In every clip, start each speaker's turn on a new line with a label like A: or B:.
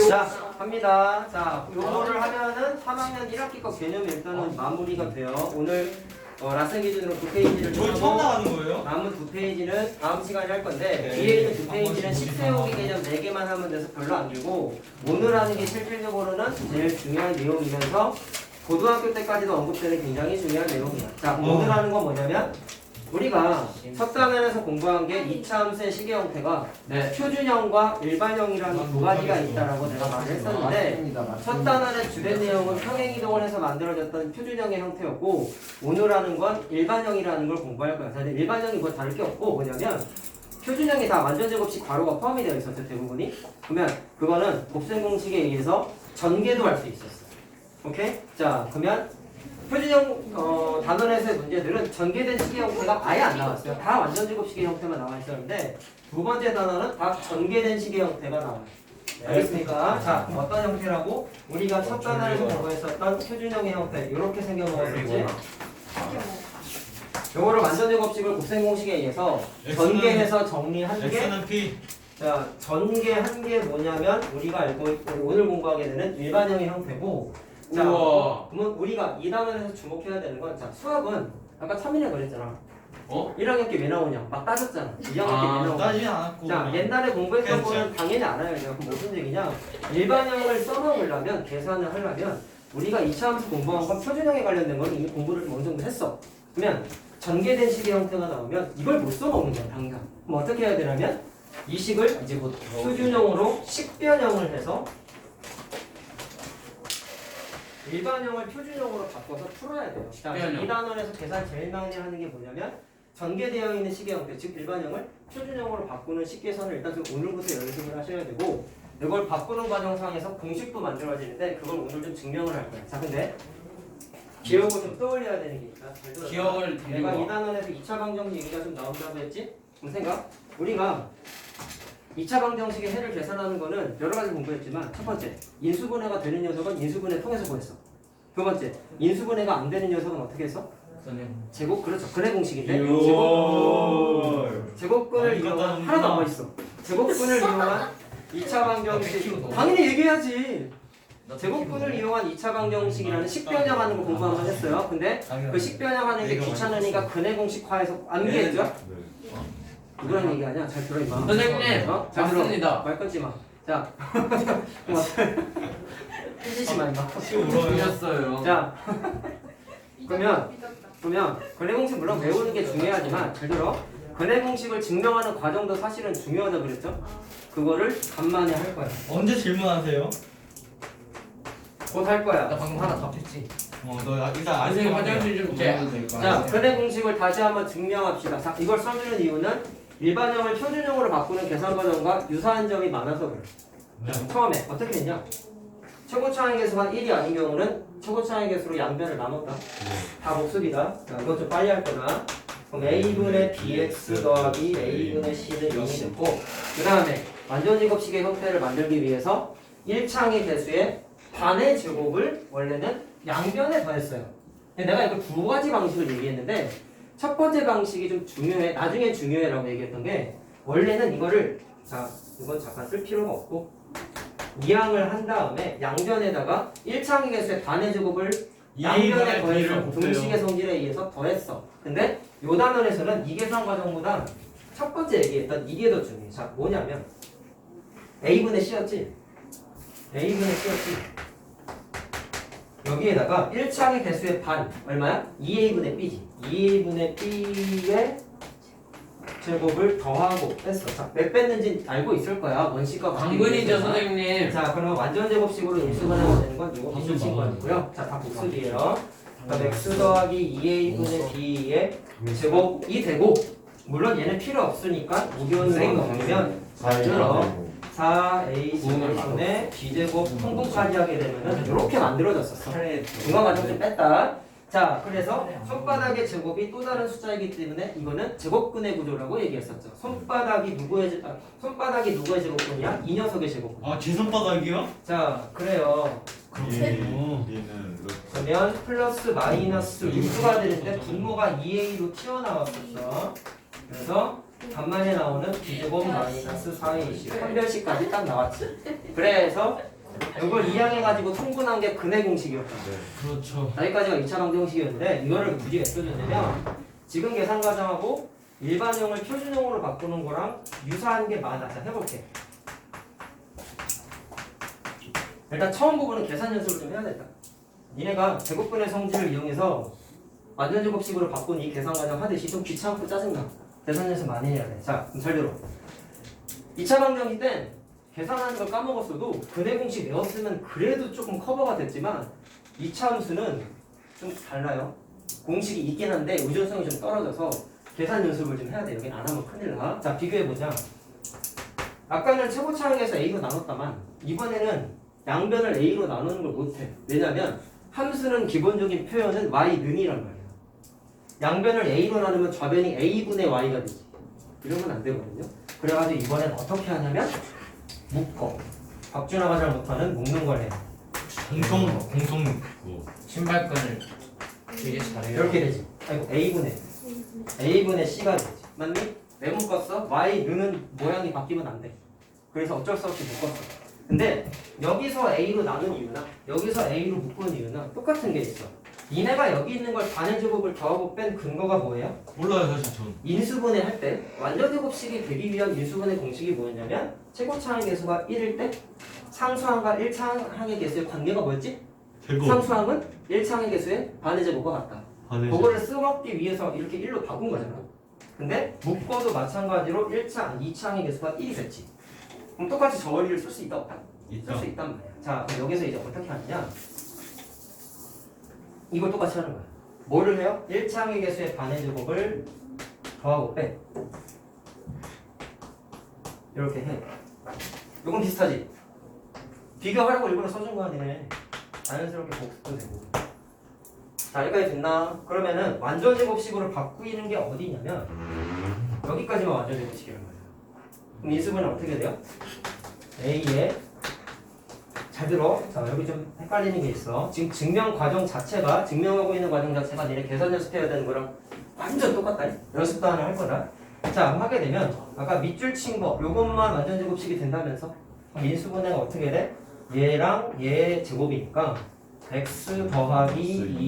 A: 자, 갑니다. 자, 요거를 하면은 3학년 1학기 거 개념이 일단은 마무리가 돼요. 오늘 라센 기준으로 2페이지를
B: 저희 처음 나가는 거예요?
A: 남은 2페이지는 다음 시간에 할 건데
B: 네.
A: 뒤에 있는 2페이지는 식세우기 개념 4개만 하면 돼서 별로 안 길고 오늘 하는 게 실질적으로는 제일 중요한 내용이면서 고등학교 때까지도 언급되는 굉장히 중요한 내용이야. 자, 오늘 하는 건 뭐냐면 우리가 첫 단원에서 공부한 게 2차 함수의 시계 형태가 표준형과 일반형이라는 두 가지가 있다라고 내가 말을 했었는데 첫 단원의 주된 내용은 평행이동을 해서 만들어졌던 표준형의 형태였고 오늘 하는 건 일반형이라는 걸 공부할 거야. 근데 일반형이 뭐 다를 게 없고 뭐냐면 표준형이 다 완전제곱식 괄호가 포함이 되어 있었죠, 대부분이. 그러면 그거는 곱셈 공식에 의해서 전개도 할 수 있었어. 오케이? 자, 그러면 표준형 단원에서의 문제들은 전개된 시계 형태가 아예 안 나왔어요. 다 완전제곱 시계 형태만 나와 있었는데 두 번째 단원은 다 전개된 시계 형태가 나와요. 네, 알겠습니까? 자, 어떤 형태라고? 우리가 첫 단원에서 공부했었던 표준형의 형태 이렇게 생겨먹었었지. 요거를 완전제곱식을 곱셈 공식에 의해서 전개해서 정리한 게
B: X는 P.
A: 자, 전개한 게 뭐냐면 우리가 알고 있고 오늘 공부하게 되는 일반형의 형태고 자,
C: 우와.
A: 그러면 우리가 이 단원에서 주목해야 되는 건 자, 수학은 아까 3일에 그랬잖아. 1학년 게 왜 나오냐? 막 따졌잖아. 2학년 게 왜 나오냐?
B: 따지진 않았고.
A: 자, 옛날에 공부했던 거는 당연히 알아야죠. 그럼 무슨 얘기냐? 일반형을 써먹으려면 계산을 하려면 우리가 2차 함수 공부한 건 표준형에 관련된 건 이미 공부를 어느 정도 했어. 그러면 전개된 식의 형태가 나오면 이걸 못 써먹는 거야, 당장. 그럼 어떻게 해야 되냐면 이 식을 이제 곧 표준형으로 식변형을 해서 일반형을 표준형으로 바꿔서 풀어야 돼요. 자, 이 단원에서 계산 제일 많이 하는 게 뭐냐면 전개되어 있는 식의 형태, 즉 일반형을 표준형으로 바꾸는 식계산을 일단 좀 오늘부터 연습을 하셔야 되고 이걸 바꾸는 과정상에서 공식도 만들어지는데 그걸 오늘 좀 증명을 할 거예요. 자, 근데 기억을 좀 떠올려야 되는 게 있다. 잘 들어봐.
C: 기억을
A: 내가 이 단원에서 2차 방정식 얘기가 좀 나온다고 했지? 그럼 생각? 우리가 2차 방정식의 해를 계산하는 거는 여러 가지 공부했지만 첫 번째, 인수분해가 되는 녀석은 인수분해 통해서 구했어. 두 번째, 인수분해가 안 되는 녀석은 어떻게 했어? 제곱, 그렇죠. 근해 공식인데 제곱근을 이용한 하나도 안 멋있어. 제곱근을 이용한 2차 방정식 당연히 얘기해야지. 제곱근을 이용한 2차 방정식이라는 식변형하는 거 공부 한번 했어요. 근데 그 식변형하는 게 귀찮으니까 근해 공식화해서 암기했죠? 누구랑 얘기하냐? 잘 들어 임마.
C: 선생님,
A: 어? 잘 들어.
C: 맞습니다.
A: 말 끊지 마. 자, 삐지지 마 임마.
C: 울었어요.
A: 자, 그러면 근해 공식 물론 외우는 게 중요하지만 잘 들어. 근해 공식을 증명하는 과정도 사실은 중요하다 그랬죠? 그거를 간만에 할 거야.
B: 언제 질문하세요?
A: 곧 할 거야.
C: 나 방금 하나 답했지.
B: 너 일단
C: 선생님 화장실 좀 제.
A: 자, 근해 공식을 다시 한번 증명합시다. 자, 이걸 써주는 이유는 일반형을 표준형으로 바꾸는 계산 과정과 유사한 점이 많아서 그래. 처음에 어떻게 했냐? 최고 차항 개수가 1이 아닌 경우는 최고 차항 개수로 양변을 나눴다. 다 복습이다. 자, 이건 좀 빨리 할 거다. 그럼 a분의 bx 더하기 a분의 c는 0이 됐고 그 다음에 완전제곱식의 형태를 만들기 위해서 1차항의 개수의 반의 제곱을 원래는 양변에 더했어요. 근데 내가 이거 두 가지 방식을 얘기했는데 첫 번째 방식이 좀 중요해. 나중엔 중요해라고 얘기했던 게 원래는 이거를 자 이건 잠깐 쓸 필요가 없고 이항을 한 다음에 양변에다가 1차항의 개수의 반의 제곱을 양변에 더해서 등식의 성질에 의해서 더했어. 근데 요 단원에서는 이 계산 과정보다 첫 번째 얘기했던 이게 더 중요해. 자 뭐냐면 a분의 c였지? a분의 c였지? 여기에다가 1차항의 개수의 반 얼마야? 2a분의 b지. 2a분의 b의 제곱을 더하고 뺐어. 자, 몇 뺐는지 알고 있을 거야. 원식과
C: 당근이죠 선생님.
A: 자, 그럼 완전 제곱식으로 인수분해가 되는 건 이거 비수식관이고요. 자, 다 복습이에요. 그럼 x 더하기 2a분의 b의 제곱이 되고 물론 얘는 필요 없으니까 우변으로 넣으면 잘 들어. 4a분의 b제곱 통분까지 하게 되면은 이렇게 만들어졌었어. 중간 과정 좀 뺐다. 자, 그래서 손바닥의 제곱이 또 다른 숫자이기 때문에 이거는 제곱근의 구조라고 얘기했었죠. 손바닥이 누구의 제곱근이야? 이 녀석의 제곱근.
B: 아, 제 손바닥이요?
A: 자, 그래요. 그러면 플러스 마이너스 루트가 되는데 분모가 2a로 튀어나왔었어. 그래서 간만에 나오는 b제곱 마이너스 4ac 판별식까지 딱 나왔지. 그래서 이걸 이항해가지고 통분한 게 근해 공식이었다.
B: 그렇죠.
A: 여기까지가 2차 방정식이었는데 이거를 굳이 왜 써줬냐면 지금 계산 과정하고 일반형을 표준형으로 바꾸는 거랑 유사한 게 많아. 자, 해볼게. 일단 처음 부분은 계산 연습을 좀 해야 된다. 니네가 제곱분의 성질을 이용해서 완전제곱식으로 바꾼 이 계산 과정 하듯이 좀 귀찮고 짜증나. 계산 연습 많이 해야 돼. 자, 그럼 잘 들어. 2차 방정식 땐 계산하는 걸 까먹었어도 근해 공식 외웠으면 그래도 조금 커버가 됐지만 2차 함수는 좀 달라요. 공식이 있긴 한데 의존성이 좀 떨어져서 계산 연습을 좀 해야 돼. 여긴 안 하면 큰일 나. 자, 비교해보자. 아까는 최고차항에서 A로 나눴다만 이번에는 양변을 A로 나누는 걸 못해. 왜냐면 함수는 기본적인 표현은 Y는이란 말이야. 양변을 A로 나누면 좌변이 A분의 Y가 되지. 이러면 안 되거든요. 그래가지고 이번엔 어떻게 하냐면 묶어. 박준하가 잘 못하는 묶는 걸 해.
B: 공통
C: 신발끈을 되게 잘해요.
A: 이렇게 되지. 아이고 A분의 C가 되지. 맞니? 왜 묶었어? Y는 모양이 바뀌면 안 돼. 그래서 어쩔 수 없이 묶었어. 근데 여기서 A로 나눈 이유나 여기서 A로 묶은 이유는 똑같은 게 있어. 니네가 여기 있는 걸 반의 제곱을 더하고 뺀 근거가 뭐예요?
B: 몰라요 사실 전.
A: 인수분해 할 때 완전제곱식이 되기 위한 인수분해 공식이 뭐였냐면 최고차항의 개수가 1일 때 상수항과 1차항의 개수의 관계가 뭐였지?
B: 제곱.
A: 상수항은 1차항의 개수의 반의 제곱과 같다.
B: 반의
A: 그거를 써먹기 위해서 이렇게 1로 바꾼 거잖아. 근데 묶어도 마찬가지로 1차, 2차항의 개수가 1이 됐지. 그럼 똑같이 저 원리를 쓸 수 있다 없다?
B: 있죠.
A: 쓸 수 있단 말이야. 자, 그럼 여기서 이제 어떻게 하느냐? 이걸 똑같이 하는 거야. 뭐를 해요? 1차항의 개수의 반의 제곱을 더하고 빼. 이렇게 해. 이건 비슷하지? 비교하라고 일부러 써준 거 아니네. 자연스럽게 복습도 되고. 자, 여기까지 됐나? 그러면은 완전제곱식으로 바꾸는 게 어디냐면 여기까지만 완전제곱식이란 말이야. 그럼 인수분은 어떻게 돼요? A에 잘 들어. 자, 여기 좀 헷갈리는 게 있어. 지금 증명 과정 자체가 증명하고 있는 과정 자체가 니네 계산 연습해야 되는 거랑 완전 똑같다. 연습도 하나 할 거다. 자, 그럼 하게 되면 아까 밑줄 친 거 요것만 완전제곱식이 된다면서 그럼 인수분해가 어떻게 돼? 얘랑 얘 제곱이니까 x 더하기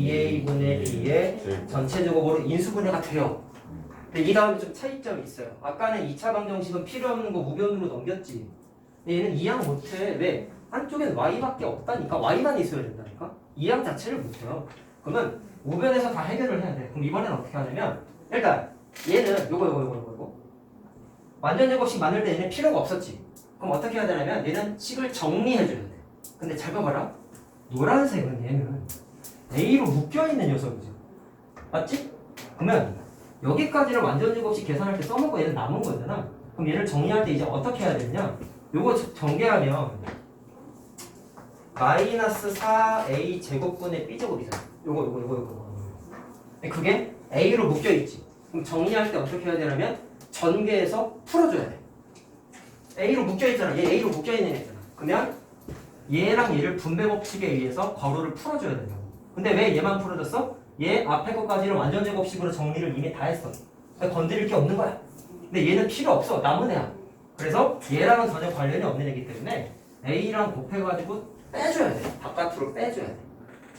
A: 2a분의 b의 전체 제곱으로 인수분해가 돼요. 근데 이 다음에 좀 차이점이 있어요. 아까는 2차 방정식은 필요 없는 거 우변으로 넘겼지. 근데 얘는 이항 못해. 왜? 한쪽엔 y밖에 없다니까. y만 있어야 된다니까. 이항 자체를 못해요. 그러면 우변에서 다 해결을 해야 돼. 그럼 이번에는 어떻게 하냐면 일단 얘는 요거 완전제곱식 만들 때 얘는 필요가 없었지. 그럼 어떻게 해야 되냐면 얘는 식을 정리해줘야 돼. 근데 잘 봐봐라. 노란색은 얘는 A로 묶여있는 녀석이죠. 맞지? 그러면 여기까지를 완전제곱식 계산할 때 써먹고 얘는 남은 거잖아. 그럼 얘를 정리할 때 이제 어떻게 해야 되냐? 요거 전개하면 마이너스 4a 제곱분의 b 제곱이잖아. 요거. 그게 A로 묶여있지. 그럼 정리할 때 어떻게 해야 되냐면 전개해서 풀어줘야 돼. A로 묶여있잖아. 얘 A로 묶여있는 애잖아. 그러면 얘랑 얘를 분배 법칙에 의해서 괄호를 풀어줘야 된다고. 근데 왜 얘만 풀어졌어? 얘 앞에 것까지는 완전제곱식으로 정리를 이미 다 했어. 그러니까 건드릴 게 없는 거야. 근데 얘는 필요 없어. 남은 애야. 그래서 얘랑은 전혀 관련이 없는 애기 때문에 A랑 곱해가지고 빼줘야 돼. 바깥으로 빼줘야 돼.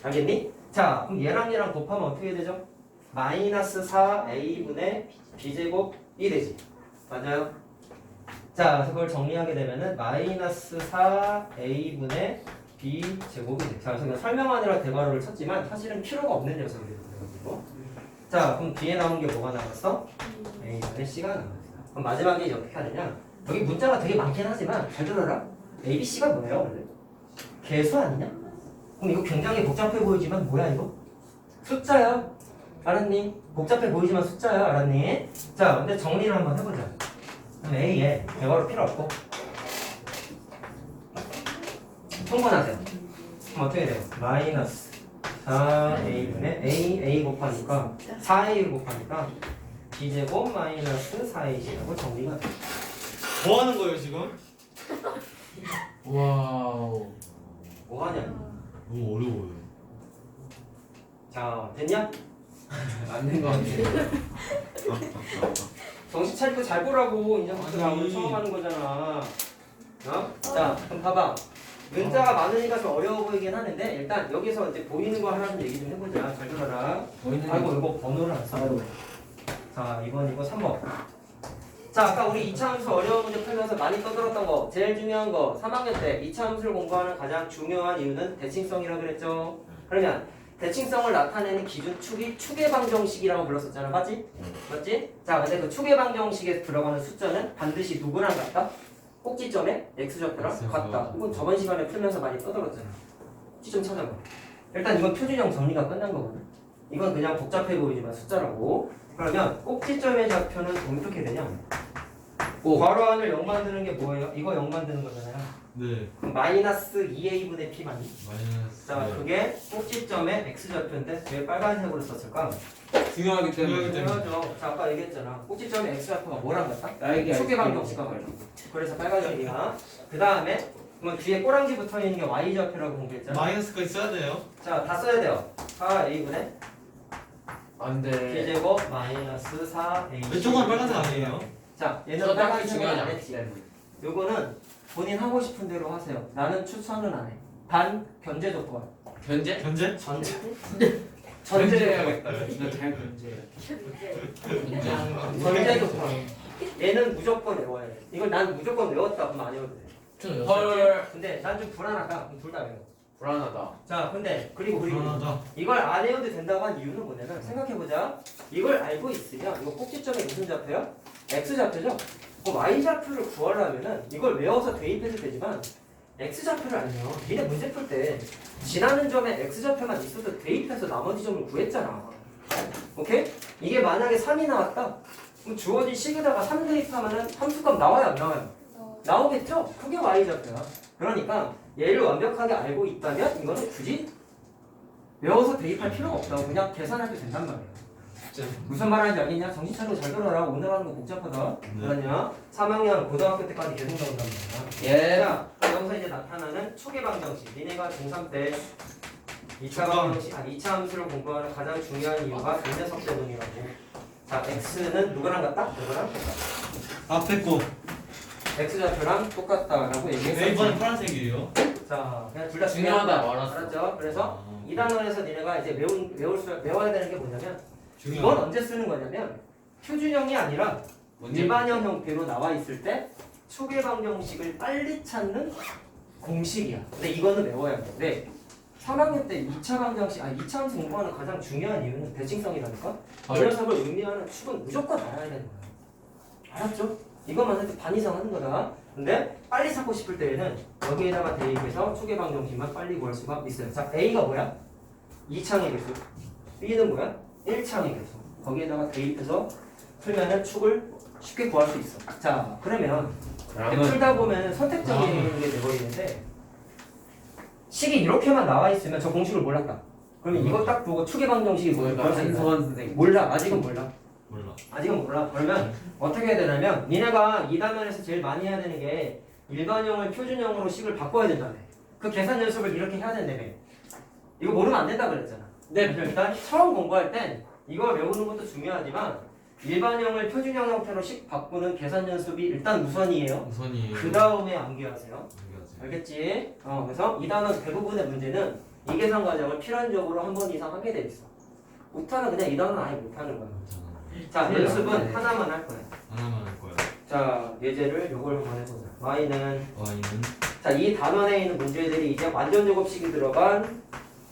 A: 알겠니? 자, 그럼 얘랑 곱하면 어떻게 되죠? 마이너스 4a분의 b제곱이 되지. 맞아요? 자, 그래서 그걸 정리하게 되면은 마이너스 4a분의 b제곱이 돼. 자, 그래서 그냥 설명하느라 대괄호를 쳤지만 사실은 필요가 없는 녀석이에요. 자, 그럼 뒤에 나온 게 뭐가 나왔어? a분의 c가 나왔어. 그럼 마지막에 이제 어떻게 하느냐? 여기 문자가 되게 많긴 하지만 잘 들어라. a, b, c가 뭐예요? 원래? 개수 아니냐? 그럼 이거 굉장히 복잡해 보이지만 뭐야 이거? 숫자야. 알았니? 복잡해 보이지만 숫자야. 알았니? 자, 근데 정리를 한번 해보자. 그럼 A에 대괄호 필요 없고 통분하세요. 그럼 어떻게 돼요? 마이너스 4a분의 a 곱하니까 4a를 곱하니까 b제곱 마이너스 4ac라고 정리가 돼요.
B: 뭐 하는 거예요 지금?
C: 와우.
A: 뭐하냐?
B: 너무 어려워요.
A: 자, 됐냐?
C: 맞는 거 같아요.
A: 정신 차리고 잘 보라고 인정부터
B: 아니.
A: 오늘 처음 하는 거잖아. 자, 그럼 봐봐. 문자가 많으니까 좀 어려워 보이긴 하는데 일단 여기서 이제 보이는 거 하나 좀 얘기 좀 해보자. 잘 들어라.
C: 보이는
A: 아이고 이거 번호를 안 써요. 자, 2번 이거 3번. 자, 아까 우리 2차 함수 어려운 문제 풀면서 많이 떠들었던 거 제일 중요한 거 3학년 때 2차 함수를 공부하는 가장 중요한 이유는 대칭성이라고 그랬죠. 그러면 대칭성을 나타내는 기준 축이 축의방정식이라고 불렀었잖아. 맞지? 맞지? 자, 근데 그 축의방정식에 들어가는 숫자는 반드시 누구랑 같다? 꼭지점에 x좌표랑
B: X좌표.
A: 같다. 이건 저번 시간에 풀면서 많이 떠들었잖아. 꼭지점 찾아봐. 일단 이건 표준형 정리가 끝난 거거든. 이건 그냥 복잡해 보이지만 숫자라고. 그러면 꼭지점의 좌표는 어떻게 되냐? 괄호 안을 0 만드는 게 뭐예요? 이거 0 만드는 거잖아요.
B: 네.
A: 그럼 마이너스 2a분의 p 맞니?
B: 마이너스.
A: 자, 그게 꼭지점의 x좌표인데 왜 빨간색으로 썼을까?
C: 중요하기
B: 때문에.
A: 중요하죠. 자, 아까 얘기했잖아. 꼭지점의 x좌표가 뭐랑 같다?
C: 나에게
A: 축의방정식과 같다. 그래서 빨간색이야. 그 다음에 그럼 뒤에 꼬랑지 붙어 있는 게 y좌표라고 공부했잖아.
B: 마이너스까지 써야 돼요.
A: 자, 다 써야 돼요. 4a분의
C: 안돼.
A: b제곱 마이너스 4a.
B: 왼쪽은 빨간색 아니에요?
A: 자, 얘는
C: 저당이
A: 빨간색은
C: 중요하지
A: 안
C: 않기
A: 했지.
C: 때문에.
A: 요거는 본인 하고 싶은 대로 하세요. 나는 추천은 안 해. 단 견제 조건.
C: 견제?
B: 현재?
A: 전제.
C: 견제해야겠다. 나잘 견제해.
A: 전제 조건. 얘는 무조건 외워야 돼. 이걸 난 무조건 외웠다 그러면 안 외워도 돼.
C: 헐.
A: 근데 난 좀 불안하다. 그럼 둘 다 외워.
C: 불안하다.
A: 자, 근데 그리고
B: 불안하다.
A: 이걸 안 외워도 된다고 한 이유는 뭐냐면 생각해보자. 이걸 알고 있으면 이거 꼭지점이 무슨 좌표야? x 좌표죠? y 좌표를 구하려면은 이걸 외워서 대입해도 되지만 x 좌표를 알면 니네 문제 풀 때 지나는 점에 x 좌표만 있어도 대입해서 나머지 점을 구했잖아. 오케이? 이게 만약에 3이 나왔다? 그럼 주어진 식에다가 3 대입하면은 함수값 나와요, 안 나와요? 나오겠죠? 그게 y 좌표야. 그러니까 얘를 완벽하게 알고 있다면 이거는 굳이 외워서 대입할 필요가 없다고 그냥 계산해도 된단 말이야. 무슨 말하는지 알겠냐? 정신 차리고 잘 들어라. 오늘 하는 거 복잡하다.
B: 네.
A: 알았냐? 3학년 고등학교 때까지 계속 나온단 말이야.
C: 예.
A: 자, 여기서 이제 나타나는 축의방정식. 니네가 중3 때 2차
B: 축방.
A: 방정식, 2차 함수를 공부하는 가장 중요한 이유가 이 녀석 때문이라고. 자, x는 누구랑 같다? 누구랑 같다.
B: 앞에 거.
A: x좌표랑 똑같다라고
B: 네,
A: 얘기했었지.
B: 이번엔 파란색이에요.
A: 자, 그냥 둘 다
C: 중요하다 알았어.
A: 알았죠? 그래서
B: 아,
A: 이 단원에서 니네가 이제 외워야 되는 게 뭐냐면 이건
B: 중요하다.
A: 언제 쓰는 거냐면 표준형이 아니라
C: 뭔지
A: 일반형 형태로 나와 있을 때 축의방정식을 빨리 찾는 공식이야. 근데 이거는 외워야 돼. 왜? 3학년 때 2차 방정식, 2차 함수 공부하는 가장 중요한 이유는 대칭성이라니까. 이 녀석을 의미하는 축은 무조건 알아야 되는 거야. 알았죠? 이것만 해도 반 이상 하는 거다. 근데 빨리 찾고 싶을 때에는 여기에다가 대입해서 축의방정식만 빨리 구할 수가 있어요. 자, A가 뭐야? 2창의 개수. B는 뭐야? 1창의 개수. 거기에다가 대입해서 풀면은 축을 쉽게 구할 수 있어. 자, 그러면 풀다 보면 선택적인 게 돼버리는데 식이 이렇게만 나와 있으면 저 공식을 몰랐다. 그러면 이거 딱 보고 축의방정식이 뭐일까?
C: 한성원 선생님.
A: 몰라. 아직은 몰라.
B: 몰라.
A: 아직은 몰라. 그러면 어떻게 해야 되냐면 니네가 이 단원에서 제일 많이 해야 되는 게 일반형을 표준형으로 식을 바꿔야 된다며. 그 계산 연습을 이렇게 해야 된다며. 이거 모르면 안 된다 그랬잖아.
C: 네.
A: 일단 처음 공부할 땐 이거 외우는 것도 중요하지만 일반형을 표준형 형태로 식 바꾸는 계산 연습이 일단 우선이에요.
B: 우선이.
A: 그 다음에 암기하세요. 알겠지? 그래서 이 단원 대부분의 문제는 이 계산 과정을 필연적으로 한 번 이상 하게 돼 있어. 못하면 그냥 이 단원 아예 못하는 거야. 자, 연습은 하나만 할 거야.
B: 하나만 할 거야.
A: 자, 예제를 요걸 한번 해보자. y는
B: Y는
A: 자, 이 단원에 있는 문제들이 이제 완전 제곱식이 들어간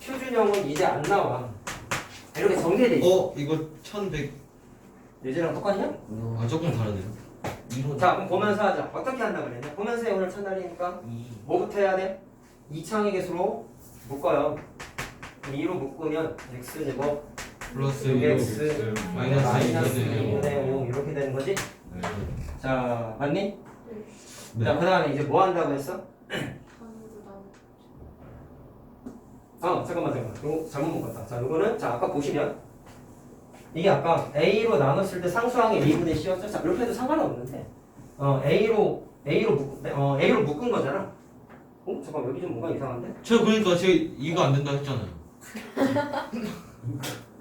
A: 표준형은 이제 안 나와. 이렇게 전개돼 있어.
B: 이거 1100.
A: 예제랑 똑같냐?
B: 아, 조금 다르네요.
A: 자, 그럼 보면서 하자. 어떻게 한다 그랬냐? 보면서 해. 오늘 첫날이니까 뭐부터 해야 돼? 2창의 개수로 묶어요. 2로 묶으면 x제곱
B: 플러스
A: 6x
B: 마이너스
A: 2분의 5 이렇게 되는 거지?
B: 네.
A: 자, 맞니?
B: 네.
A: 자, 그 다음에 이제 뭐 한다고 했어? 잠깐만. 이거 잘못 묶었다. 자, 이거는 자, 아까 보시면 이게 아까 A로 나눴을 때 상수항이 A분의 C였죠? 자, 이렇게 해도 상관은 없는데 A로 묶은 거잖아. 잠깐 여기 좀 뭔가 이상한데?
B: 저 그러니까 제가 이거 안 된다 했잖아요.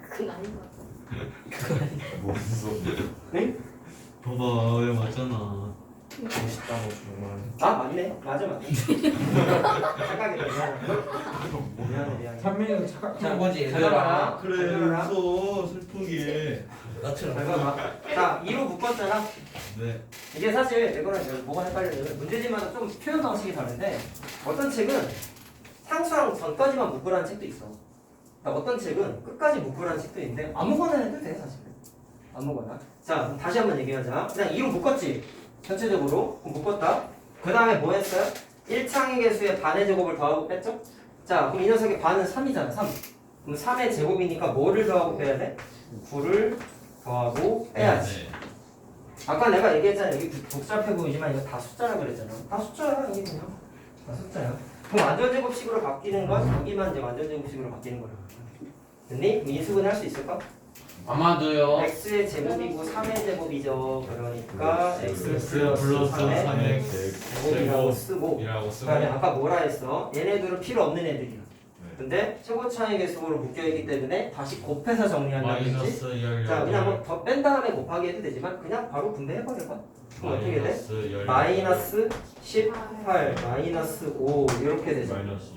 D: 그건 아닌 것 같아.
B: 무슨 소리?
A: 네?
B: 봐봐 왜 맞잖아.
C: 멋있다 너 정말.
A: 아 맞네. 맞아. 착각이 미안해.
C: 찬민이는 착각.
A: 자,
C: 거지
A: 잘 봐라.
B: 그래
A: 잘 봐라.
B: 웃어 슬프게.
A: 잘 봐봐. 자 2로 묶었잖아.
B: 네.
A: 이게 사실 이거는 뭐가 헷갈리냐면 문제지마다 좀 표현 방식이 다른데 어떤 책은 상수랑 전까지만 묶으라는 책도 있어. 그러니까 어떤 책은 끝까지 묶으라는 책도 있는데 아무거나 해도 돼 사실. 아무거나. 자 그럼 다시 한번 얘기하자. 그냥 2로 묶었지. 전체적으로 그럼 묶었다. 그 다음에 뭐 했어요? 1창의 개수의 반의 제곱을 더하고 뺐죠? 자 그럼 이 녀석의 반은 3이잖아. 3. 그럼 3의 제곱이니까 뭐를 더하고 빼야 돼? 9를 더하고 빼야지.
B: 네.
A: 아까 내가 얘기했잖아. 여기 복잡해 보이지만 이거 다 숫자라 그랬잖아. 다 숫자야 여기 그냥. 다 숫자야. 그럼 완전제곱식으로 바뀌는 건 여기만 이제 완전제곱식으로 바뀌는 거야. 됐니? 인수분 할 수 있을까?
C: 아마도요.
A: x의 제곱이고 3의 제곱이죠. 그러니까 x
B: X
A: 플러스
B: 플러스
A: 3의
B: 3의
A: 제곱이라고 쓰고
B: 이라고 쓰고.
A: 그다음에 아까 뭐라 했어? 얘네들은 필요 없는 애들이야. 근데 최고차의 개수로 묶여있기 때문에 다시 곱해서 정리한다는 거지.
B: 마이너스 18.
A: 자 그냥 뭐 더 뺀 다음에 곱하기 해도 되지만 그냥 바로 분배해버려봐. 그럼 어떻게 돼?
B: 마이너스 18.
A: 마이너스 18 마이너스 5 이렇게 되죠.
B: 마이너스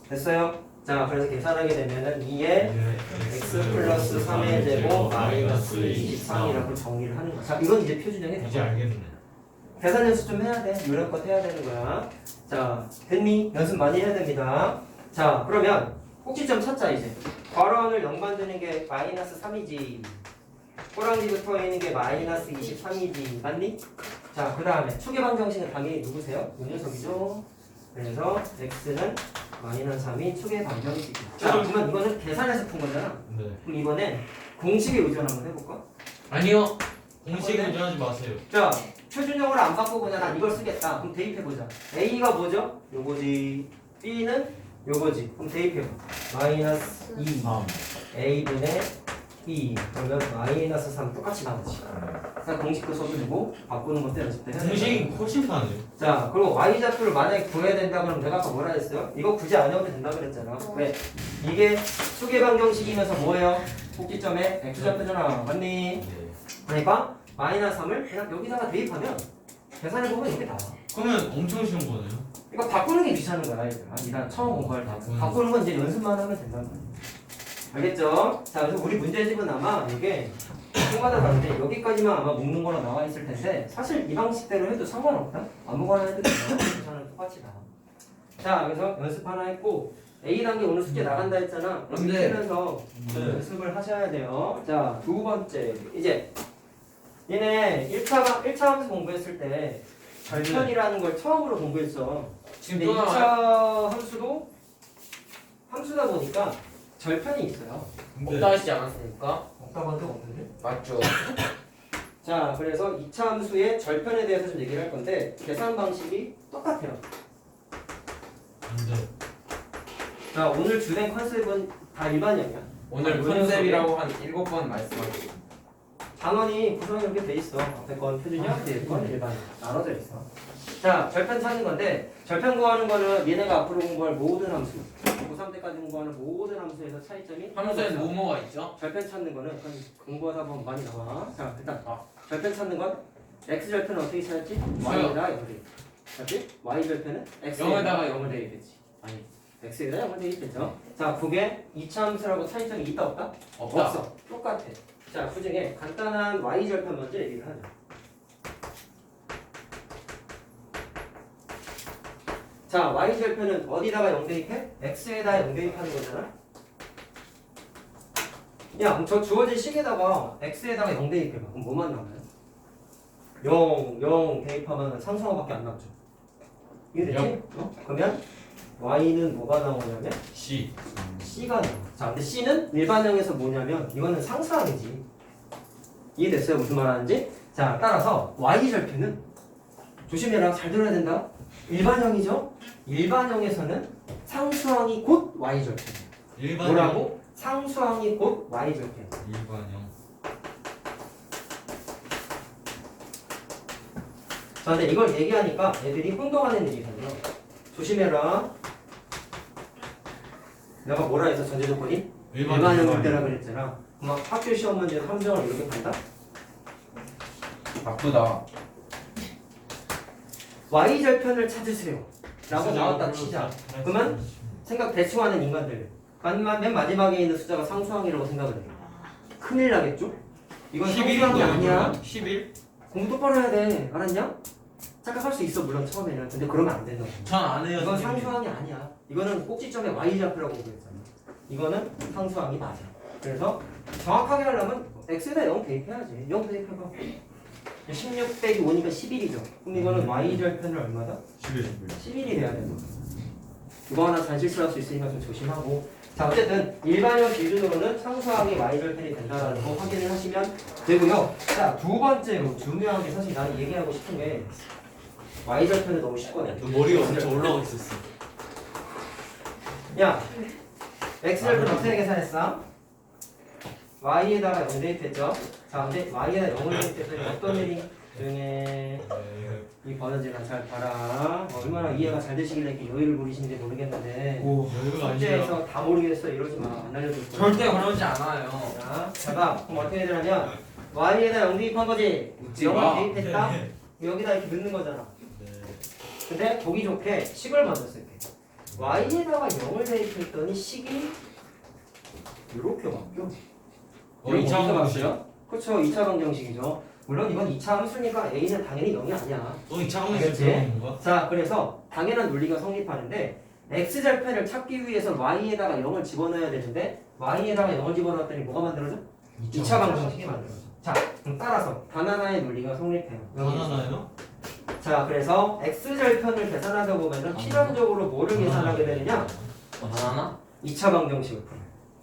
A: 됐어요? 자 그래서 계산하게 되면은 2에
B: 2의
A: x 플러스 3의 제곱 마이너스 23이라고 정리를 하는 거야. 자 이건 이제 표준형이
B: 이제
A: 되죠.
B: 알겠네.
A: 계산 연습 좀 해야 돼. 요령껏 해야 되는 거야. 자 됐니? 연습 많이 해야 됩니다. 자 그러면 꼭지점 찾자 이제. 괄호원을 0 만드는 게 마이너스 3이지. 꼬랑지 붙어 있는 게 마이너스 23이지. 맞니? 자 그 다음에 초계방 정식은 당연히 누구세요? 이 녀석이죠. 그래서 x는 마이너스 3이 초계 방정식이야. 자 그러면 이거는 계산해서 푼 거잖아.
B: 네.
A: 그럼 이번엔 공식에 의존 한번 해볼까?
C: 아니요.
B: 공식은 의존하지 마세요.
A: 자 표준형으로 안 바꾸고 난 이걸 쓰겠다. 그럼 대입해보자. A가 뭐죠? 요거지. B는 요거지. 그럼 대입해봐. 마이너스 2 A분의 2 그러면 마이너스 3 똑같이 나오지. 그래서 공식도 써주고 바꾸는 것도 연습 때 해야 돼.
B: 공식이 훨씬 편하네요.
A: 자 그리고 y좌표를 만약에 구해야 된다 그러면 내가 아까 뭐라 했어요? 이거 굳이 안 해도 된다 그랬잖아. 왜? 이게 초계방정식이면서 뭐예요? 꼭지점에 x좌표잖아. 맞니?
B: 네.
A: 그러니까 마이너스 3을 그냥 여기다가 대입하면 계산해보면 이렇게 나와.
B: 그러면 엄청 쉬운 거네요.
A: 이거 바꾸는 게 귀찮은 거야 얘들아. 니가 처음 공부할 때 바꾸는 건 이제 연습만 하면 된다는 거야. 알겠죠? 자 그래서 우리 문제집은 아마 이게 통마다 다른데 여기까지만 아마 묶는 거로 나와 있을 텐데 사실 이 방식대로 해도 상관없다. 아무거나 해도 돼요. 계산은 똑같이 나와. 자 그래서 연습 하나 했고 A 단계 오늘 숙제 나간다 했잖아. 그럼
C: 네.
A: 하면서 연습을 하셔야 돼요. 자 두 번째 이제 얘네 1차 함수 공부했을 때 절편이라는 걸 처음으로 공부했어.
C: 지금
A: 근데
C: 또 나와요.
A: 2차 함수도 함수다 보니까 절편이 있어요.
C: 없다 하시지 않았습니까?
A: 없다고 한 적 없는데?
C: 맞죠.
A: 자, 그래서 2차 함수의 절편에 대해서 좀 얘기를 할 건데 계산 방식이 똑같아요.
B: 근데
A: 자, 오늘 주된 컨셉은 다 일반형이야.
C: 오늘 컨셉이라고 한 7번 말씀하셨어요.
A: 단원이 구성이 이렇게 돼 있어. 앞에 건 표준형, 뒤에 건 일반형. 나눠져 있어. 자, 절편 찾는 건데 절편 구하는 거는 얘네가 앞으로 공부할 모든 함수 고3 때까지 공부하는 모든 함수에서 차이점이
C: 함수에는
A: 있어요.
C: 뭐뭐가 있죠?
A: 절편 찾는 거는 약간 공부하다 보면 많이 나와. 자, 일단 절편 찾는 건 x 절편은 어떻게 찾았지? y에다가 0을 대입. 맞지? y 절편은 x에다가 0을 대입했지. 아니, x에다가 0을 대입했죠. 자, 그게 2차 함수라고 차이점이 있다 없다?
C: 없다.
A: 없어. 똑같아. 자, 그 중에 간단한 y 절편 먼저 얘기를 하자. 자, y 절편은 어디다가 0 대입해? x에다가 0 대입하는 거잖아. 야, 저 주어진 식에다가 x에다가 0 대입해봐. 그럼 뭐만 남아요? 0, 0 대입하면 상수항밖에 안 남죠. 이해되지? 그러면 y는 뭐가 나오냐면
B: C.
A: c가 나와. 자, 근데 c는 일반형에서 뭐냐면 이거는 상수항이지. 이해됐어요? 무슨 말 하는지? 자, 따라서 y 절편은 조심해라. 잘 들어야 된다. 일반형이죠? 일반형에서는 상수항이 곧 y 절편이야.
B: 일반형.
A: 뭐라고? 상수항이 곧 y 절편.
B: 일반형.
A: 자, 근데 이걸 얘기하니까 애들이 혼동하는 얘기거든요. 조심해라. 내가 뭐라 했어? 전제 조건이? 일반형일 때라 그랬잖아. 막 학교 시험 문제 함정을 이렇게 간다?
C: 바쁘다.
A: y절편을 찾으세요 라고 나왔다 치자. 그러면 생각 대충 하는 인간들 맨 마지막에 있는 숫자가 상수항이라고 생각을 해. 큰일 나겠죠? 이건 상수항이 아니야.
B: 11?
A: 공부 똑바로 해야 돼. 알았냐? 착각할 수 있어 물론 처음에는. 근데 그러면 안 된다.
B: 전 안 해요.
A: 이건
B: 선생님.
A: 상수항이 아니야. 이거는 꼭지점에 y좌표라고 그랬잖아. 이거는 상수항이 맞아. 그래서 정확하게 하려면 x에다 0 대입해야지. 0 대입해봐. 16 빼기 5니까 11이죠. 그럼 이거는 y절편을 얼마다? 11이 돼야 되는 거야. 이거 하나 잘 실수할 수 있으니까 좀 조심하고. 자 어쨌든 일반형 기준으로는 상수항이 y절편이 된다는 거 확인을 하시면 되고요. 자 두 번째로 중요한 게 사실 나는 얘기하고 싶은 게 y절편은 너무 쉽거든.
B: 너 머리가 엄청 올라가 있었어.
A: 야 x절편 어떻게 계산했어? y에다가 0 대입했죠? 자 근데 y에다 0을 대입했더니 어떤 일이 중에 이 버전지가 잘 봐라. 얼마나 이해가 잘 되시길래 이렇게 여유를 부리신지 모르겠는데
B: 오, 여유가 아니라.
A: 숙제에서 다 모르겠어 이러지 마. 안 알려줄 거야.
C: 절대 그러지 않아요.
A: 자, 봐봐. 그럼 어떻게 되냐면 y에다 0 대입한 거지.
C: 웃지
A: 0을
C: 마.
A: 대입했다.
B: 네.
A: 여기다 이렇게 넣는 거잖아.
B: 네.
A: 근데 보기 좋게 식을 먼저 쓸게. y에다가 0을 대입했더니 식이 이렇게 바뀌어.
B: 어, 2차
A: 방정식이요? 그렇죠. 2차 방정식이죠. 물론 이건 2차 함수니까 a는 당연히 0이 아니야.
B: 또 2차 방식
A: 알겠지?
B: 들어간 건가?
A: 자, 그래서 당연한 논리가 성립하는데 x절편을 찾기 위해서 y에다가 0을 집어넣어야 되는데 y에다가 0을 집어넣었더니 뭐가 만들어져? 2차 방정식이 만들어져. 자, 그럼 따라서 단 하나의 논리가 성립해요. 여기에서.
B: 바나나요?
A: 자, 그래서 x절편을 계산하다 보면은 필연적으로 뭐를 계산하게 되느냐?
C: 바나나?
A: 2차 방정식을 풀어.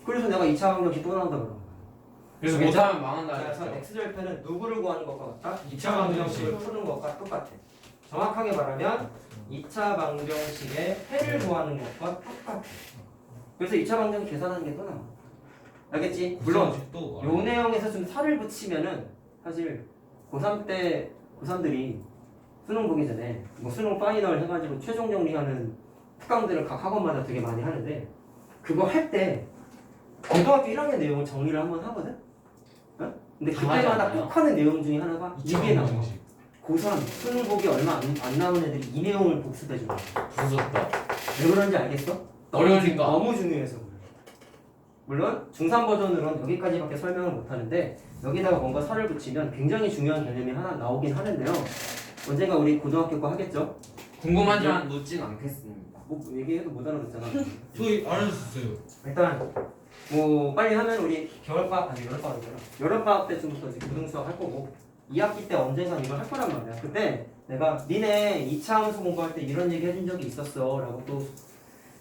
A: 그래서 내가 2차 방정식 또 나온다 그러는 거야.
C: 그래서
A: 그렇죠?
C: 못하면 망한다
A: 그래서
C: 그랬죠.
A: x절편은 누구를 구하는 것과 같다?
B: 2차
A: 2차 방정식을 푸는 것과 똑같아. 정확하게 말하면 2차 방정식의 해를 구하는 것과 똑같아. 그래서 2차 방정식 계산하는 게 또 나와. 알겠지? 물론
B: 또
A: 요 내용에서 좀 살을 붙이면은 사실 고3 때 고3들이 수능 보기 전에 뭐 수능 파이널 해가지고 최종 정리하는 특강들을 각 학원마다 되게 많이 하는데 그거 할 때 고등학교 1학년 내용을 정리를 한번 하거든? 어? 근데
C: 다 하지
A: 그때마다
C: 않아요?
A: 꼭 하는 내용 중에 하나가
B: 2차
A: 이게 나와.
B: 방정식.
A: 고3 수능 보기 얼마 안 남은 애들이 이 내용을 복습해 줘.
C: 무섭다.
A: 왜 그런지 알겠어?
C: 어려우니까.
A: 너무 중요해서 그래. 물론 중3 버전으로는 여기까지밖에 설명을 못 하는데 여기다가 뭔가 살을 붙이면 굉장히 중요한 개념이 하나 나오긴 하는데요. 언젠가 우리 고등학교 거 하겠죠?
C: 궁금하지만 묻진 않겠습니다.
A: 뭐 얘기해도 못 알아듣잖아.
B: 저희 알려주세요.
A: 일단 뭐 빨리 하면 우리 겨울방학 아니 여름방학이잖아. 여름방학 때쯤부터 이제 고등수학 할 거고 2학기 때 언젠가 이걸 할 거란 말이야. 그때 내가 니네 2차 함수 공부할 때 이런 얘기 해준 적이 있었어 라고 또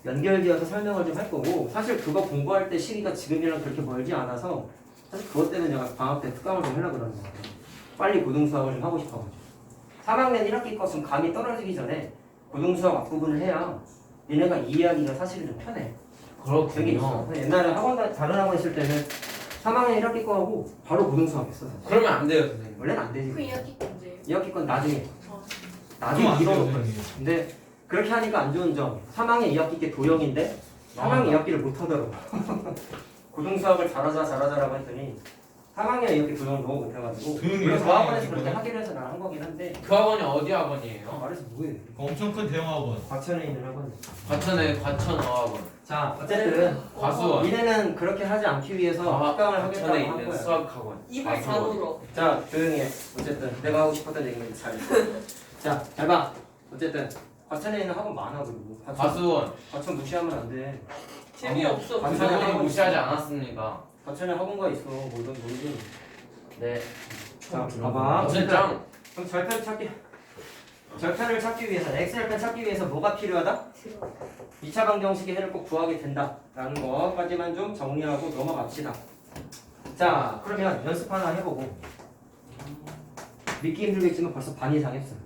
A: 연결지어서 설명을 좀 할 거고 사실 그거 공부할 때 시기가 지금이랑 그렇게 멀지 않아서 사실 그것 때문에 내가 방학 때 특강을 좀 하려고 그러는 거야. 빨리 고등수학을 좀 하고 싶어가지고 3학년 1학기 것은 감이 떨어지기 전에 고등수학 앞부분을 해야 얘네가 이해하기가 사실은 좀 편해. 그런 게 있어. 옛날에 다른 학원 있을 때는 3학년 1학기 거 하고 바로 고등수학 했어. 사실.
C: 그러면 안 돼요 선생님.
A: 원래는 안 되지.
D: 그 이야기 언제예요?
A: 2학기 건 나중에.
D: 어.
A: 나중에
B: 그럼 안 돼요,
A: 밀어놓고.
B: 선생님.
A: 근데 그렇게 하니까 안 좋은 점 3학년 2학기 때 도형인데 3학년 2학기를 못 하더라고. 고등수학을 잘하자라고 했더니 3학년 2학기 도형을 너무 못해가지고
B: 도형이
A: 물론 그 학원에서
B: 4학년이구나.
A: 그렇게 하기로 해서 나한 거긴 한데
C: 그 학원이 어디 학원이에요?
A: 말해서 뭐해.
B: 엄청 큰 대형 학원.
A: 과천에 있는 학원.
C: 과천어학원.
A: 자 어쨌든
C: 과수원.
A: 니네는 그렇게 하지 않기 위해서 특강을 하겠다고
C: 과천에
A: 한
C: 있는
A: 거야.
C: 수학학원.
D: 입을
C: 과수원.
D: 다물어.
A: 자 조용히 해. 어쨌든 내가 하고 싶었던 얘기는 잘했어. 자 잘 봐. 어쨌든 과천에 있는 학원 많아 그리고
C: 과수원.
A: 과천 무시하면 안 돼.
D: 재미없어.
A: 아,
C: 그
A: 과천에
C: 학원이
A: 학원
C: 무시하지
A: 있어.
C: 않았습니다.
A: 과천에 학원가 있어. 뭐든.
C: 네.
A: 자 봐봐.
C: 어쨌든 짱.
A: 그럼 절편을 찾기 위해서 x절편 찾기 위해서 뭐가 필요하다? 2차 방정식의 해를 꼭 구하게 된다라는 것까지만 좀 정리하고 넘어갑시다. 자 그러면 연습 하나 해보고 믿기 힘들겠지만 벌써 반 이상 했어요.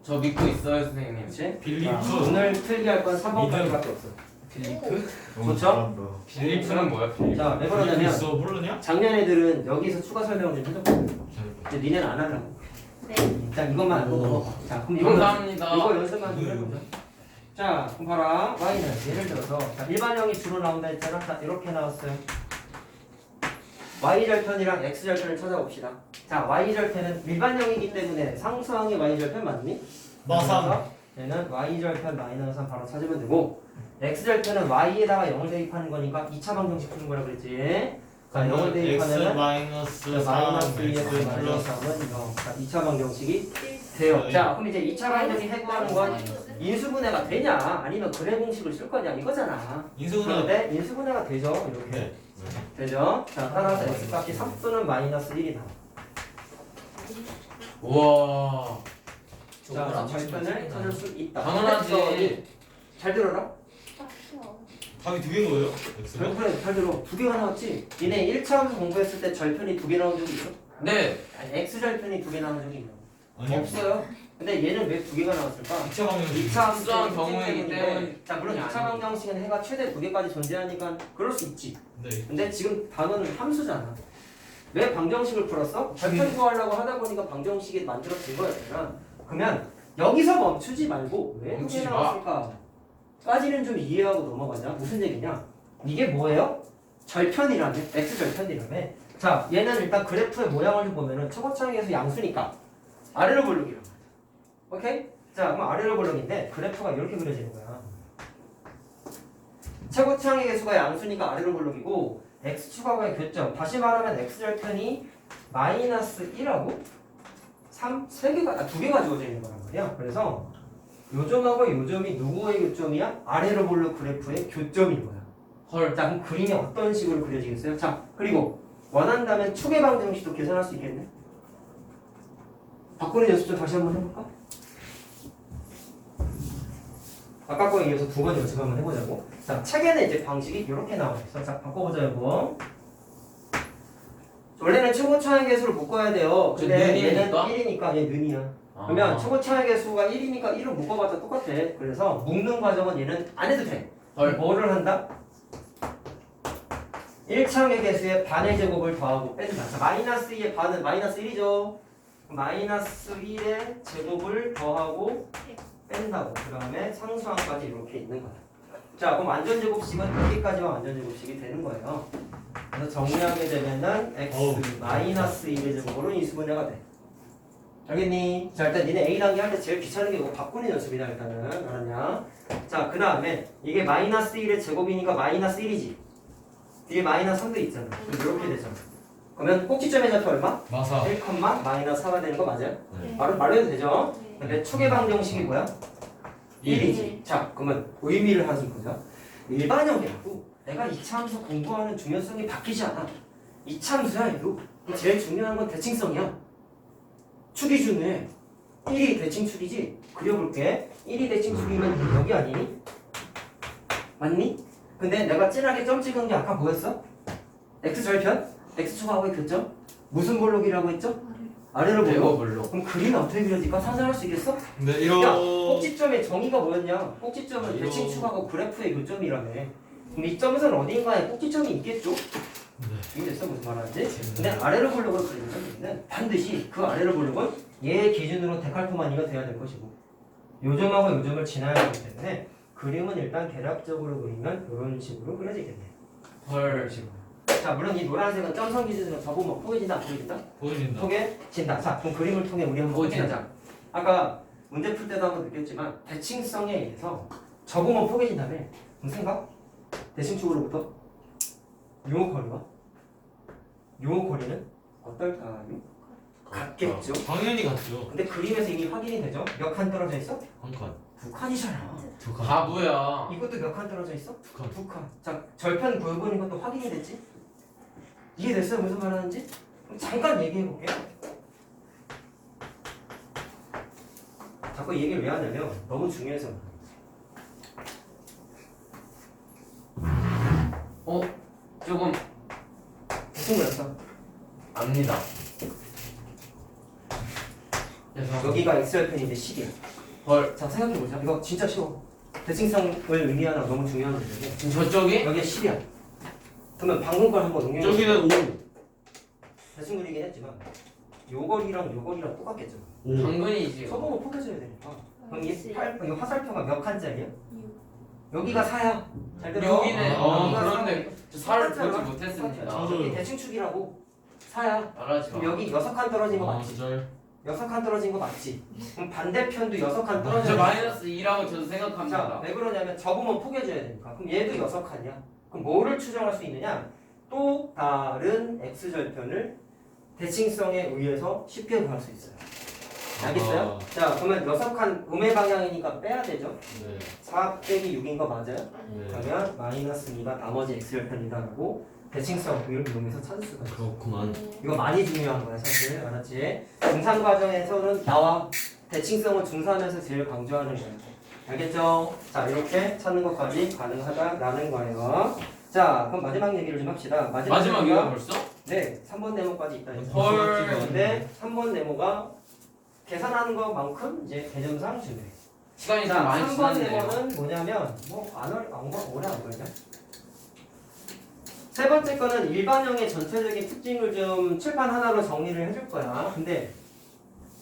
C: 저 믿고 있어요 선생님.
A: 그렇지?
B: 빌리프.
A: 자, 오늘 틀기 할 건 3번까지밖에 없어.
C: 빌리프?
A: 좋죠?
C: 빌리프는 뭐야 빌리프?
A: 자 왜 그러냐면
B: 있어 모르냐?
A: 작년 애들은 여기서 추가 설명을 좀 해줬거든. 근데 니네는 안 하려고.
D: 네.
A: 자 이것만 알고 먹어. 자 그럼 이거
C: 감사합니다.
A: 이거 연습만 좀 해보자. 자 그럼 봐라. y는 예를 들어서 자, 일반형이 주로 나온다 했잖아. 자 이렇게 나왔어요. y절편이랑 x절편을 찾아봅시다. 자, y절편은 일반형이기 때문에 상수항의 y절편 맞니?
B: 마삼.
A: 얘는 y절편 마이너스 3 바로 찾으면 되고 x절편은 y에다가 0을 대입하는 거니까 2차 방정식 푸는 거라 그랬지. 자, 0을
B: x
A: 대입하면은
B: 마이너스 3
A: 마이너스 2x
B: x
A: 마이너스
B: 플러스
A: 3은 0. 자, 2차 방정식이 돼요. 자, 그럼 이제 2차 방정식 했다는 건 인수분해가 되냐 아니면 그래 공식을 쓸 거냐 이거잖아.
B: 인수분해.
A: 그런데 인수분해가 되죠. 이렇게.
B: 네.
A: 되죠? 자, 따라서 x값이 3 또는 마이너스 1이 나와.
C: 우와.
A: 자, 절편을 찾을 수 있다.
C: 당연하지.
A: 잘 들어라.
B: 답이 두 개인 거예요? x가?
A: 절편에 잘 들어. 두 개가 나왔지. 니네 1차 함수 공부했을 때 절편이 두 개 나온 적이 있어?
C: 네.
A: 아니, x절편이 두 개 나온 적이 있나?
B: 아니요.
A: 없어요. 근데 얘는 왜 두 개가 나왔을까?
B: 2차 방정식.
A: 2차 함수
C: 수학 경우이기 때문에.
A: 자, 물론 2차 방정식은 해가 최대 두 개까지 존재하니까 그럴 수 있지.
B: 네.
A: 근데 지금 단어는 함수잖아. 왜 방정식을 풀었어? 절편 구하려고 하다 보니까 방정식이 만들어진 거였잖아. 그러면 여기서 멈추지 말고 왜 두 개
C: 멈추지 마.
A: 나왔을까? 까지는 좀 이해하고 넘어가자. 무슨 얘기냐? 이게 뭐예요? 절편이라며. x절편이라며. 자, 얘는 일단 그래프의 모양을 좀 보면은 초고창에서 양수니까 아래로 볼록이란 말이야. 오케이? 자, 그럼 아래로 볼록인데 그래프가 이렇게 그려지는 거야. 최고창의 개수가 양수니까 아래로 볼록이고 x축하고의 교점. 다시 말하면 x절편이 마이너스 1하고 3, 3개가, 2개가 주어져 있는 거란 말이야. 그래서 요점하고 요점이 누구의 교점이야? 아래로 볼록 그래프의 교점인 거야.
C: 헐.
A: 자, 그럼 그림이 어떤 식으로 그려지겠어요? 자, 그리고 원한다면 축의 방정식도 계산할 수 있겠네? 바꾸는 연습 좀 다시 한번 해볼까? 아까 거에 이어서 두 번 연습 한번 해보자고. 자, 책에는 이제 방식이 이렇게 나와 있어. 자, 바꿔보자, 여보. 원래는 최고차의 개수를 묶어야 돼요. 근데
C: 저
A: 얘는
C: 는이니까?
A: 1이니까 얘 는이야. 그러면 최고차의 개수가 1이니까 1을 묶어봤자 똑같아. 그래서 묶는 과정은 얘는 안 해도 돼.
C: 헐.
A: 뭐를 한다? 1차의 개수의 반의 제곱을 더하고 뺀다. 자, 마이너스 2의 반은 마이너스 1이죠. 마이너스 1의 제곱을 더하고 뺀다고. 그 다음에 상수항까지 이렇게 있는 거야. 자, 그럼 완전제곱식은 여기까지만 완전제곱식이 되는 거예요. 그래서 정리하게 되면은 x 마이너스 1의 제곱으로 인수분해가 돼. 알겠니? 자, 일단 니네 A 단계 할 때 제일 귀찮은 게 이거 바꾸는 연습이다, 일단은. 알았냐? 자, 그 다음에 이게 마이너스 1의 제곱이니까 마이너스 1이지. 뒤에 마이너스 3도 있잖아. 그럼 이렇게 되잖아. 그러면 꼭지점의 좌표 얼마?
B: 마사.
A: 1, 마이너스 4가 되는 거 맞아요?
B: 네.
A: 말로 해도 되죠? 근데 축의 방정식이 뭐야? 1이지. 자, 그러면 의미를 하는 거죠. 일반형이라고 내가 이차함수 공부하는 중요성이 바뀌지 않아. 이차함수야, 얘도. 제일 중요한 건 대칭성이야. 축이 중요해. 1이 대칭축이지? 그려볼게. 1이 대칭축이면 여기 아니니? 맞니? 근데 내가 진하게 점 찍은 게 아까 뭐였어? x절편? x축하고의 교점? 무슨 볼록이라고 했죠? 아래로 볼록.
C: 볼록.
A: 그럼 그림이 어떻게 그려질까? 상상할 수 있겠어?
B: 근데
A: 야,
B: 이런
A: 꼭지점의 정의가 뭐였냐? 꼭지점은
B: 이거-
A: 대칭축하고 그래프의 교점이라며. 그럼 이 점선 어딘가에 꼭지점이 있겠죠?
B: 네.
A: 이해됐어? 무슨 말하는지? 근데 아래로 볼록을 그리면 반드시 그 아래로 볼록은 얘 기준으로 데칼코마니가 돼야 될 것이고 요점하고 요점을 지나야 하기 때문에 그림은 일단 대략적으로 그리면 이런 식으로 그려지겠네.
C: 헐.
A: 이런 식으로. 자, 물론 이 노란색은 점선 기준으로 저보면 포개진다, 안 포개진다?
B: 보여진다.
A: 포개진다. 자, 그럼 그림을 통해 우리 한번
C: 포개진다.
A: 포개하자. 아까 문제 풀 때도 한번 느꼈지만 대칭성에 의해서 저보면 포개진다며. 무슨 생각? 대칭축으로부터 요 거리와 요 거리는 어떨까요? 같겠죠.
B: 당연히 같죠.
A: 근데 그림에서 이미 확인이 되죠? 몇 칸 떨어져 있어?
B: 한 칸.
A: 두 칸이잖아.
B: 두 칸.
C: 바보야.
A: 이것도 몇 칸 떨어져 있어?
B: 두 칸.
A: 두 칸. 자, 절편 구해보는 것도 확인이 됐지? 이해됐어요? 무슨 말 하는지? 그럼 잠깐 얘기해볼게요. 자꾸 이 얘기를 왜 하냐면 너무 중요해서.
C: 조금
A: 무슨 거였어?
C: 압니다.
A: 여기가 x절편인데 10이야.
C: 헐.
A: 자, 생각해보자. 이거 진짜 쉬워. 대칭성을 의미하는 너무 중요한 문제인데
C: 지금 저쪽이?
A: 여기가 10이야. 그러면 방금 걸 한번 응용해.
B: 저기는 5.
A: 대충 그리긴 했지만 요 거리랑 요 거리랑 똑같겠죠.
C: 당근이지.
A: 서보고 포개줘야 되니까. 그럼 이 화살표가 몇 칸짜리야? 여기가 4야. 잘 들어.
C: 여기는
A: 여기가
C: 그런데 저 살을 보지
A: 똑같잖아.
C: 못했습니다.
A: 여기 대칭축이라고 4야.
C: 말하지 마.
A: 그럼 여기 6칸 떨어진 거
B: 아
A: 맞지?
B: 기절.
A: 6칸 떨어진 거 맞지? 그럼 반대편도 6칸
C: 저
A: 떨어져.
C: 마이너스 2라고 저도
A: 자,
C: 생각합니다.
A: 왜 그러냐면 접으면 포개줘야 되니까. 그럼 얘도 6칸이야. 그럼 뭐를 추정할 수 있느냐? 또 다른 x절편을 대칭성에 의해서 쉽게 구할 수 있어요. 알겠어요? 자, 그러면 6칸 음의 방향이니까 빼야 되죠?
B: 네.
A: 4 빼기 6인 거 맞아요?
B: 네.
A: 그러면 마이너스 2가 나머지 x절편이다라고 대칭성 비율을 이용해서 찾을 수가 있어.
B: 그렇구만.
A: 이거 많이 중요한 거야 사실. 알았지? 중3 과정에서는 나와 대칭성은 중3에서 제일 강조하는 거야. 알겠죠? 자, 이렇게 찾는 것까지 가능하다라는 거예요. 자, 그럼 마지막 얘기를 좀 합시다.
C: 마지막이요 벌써?
A: 네, 3번 네모까지 있다.
C: 헐.
A: 근데 3번 네모가 계산하는 것만큼 이제 개념상 중요해.
C: 시간이 좀
A: 자,
C: 많이
A: 3번
C: 지났네요.
A: 네모는 뭐냐면 오래 안 걸려? 세 번째 거는 일반형의 전체적인 특징을 좀 칠판 하나로 정리를 해줄 거야. 근데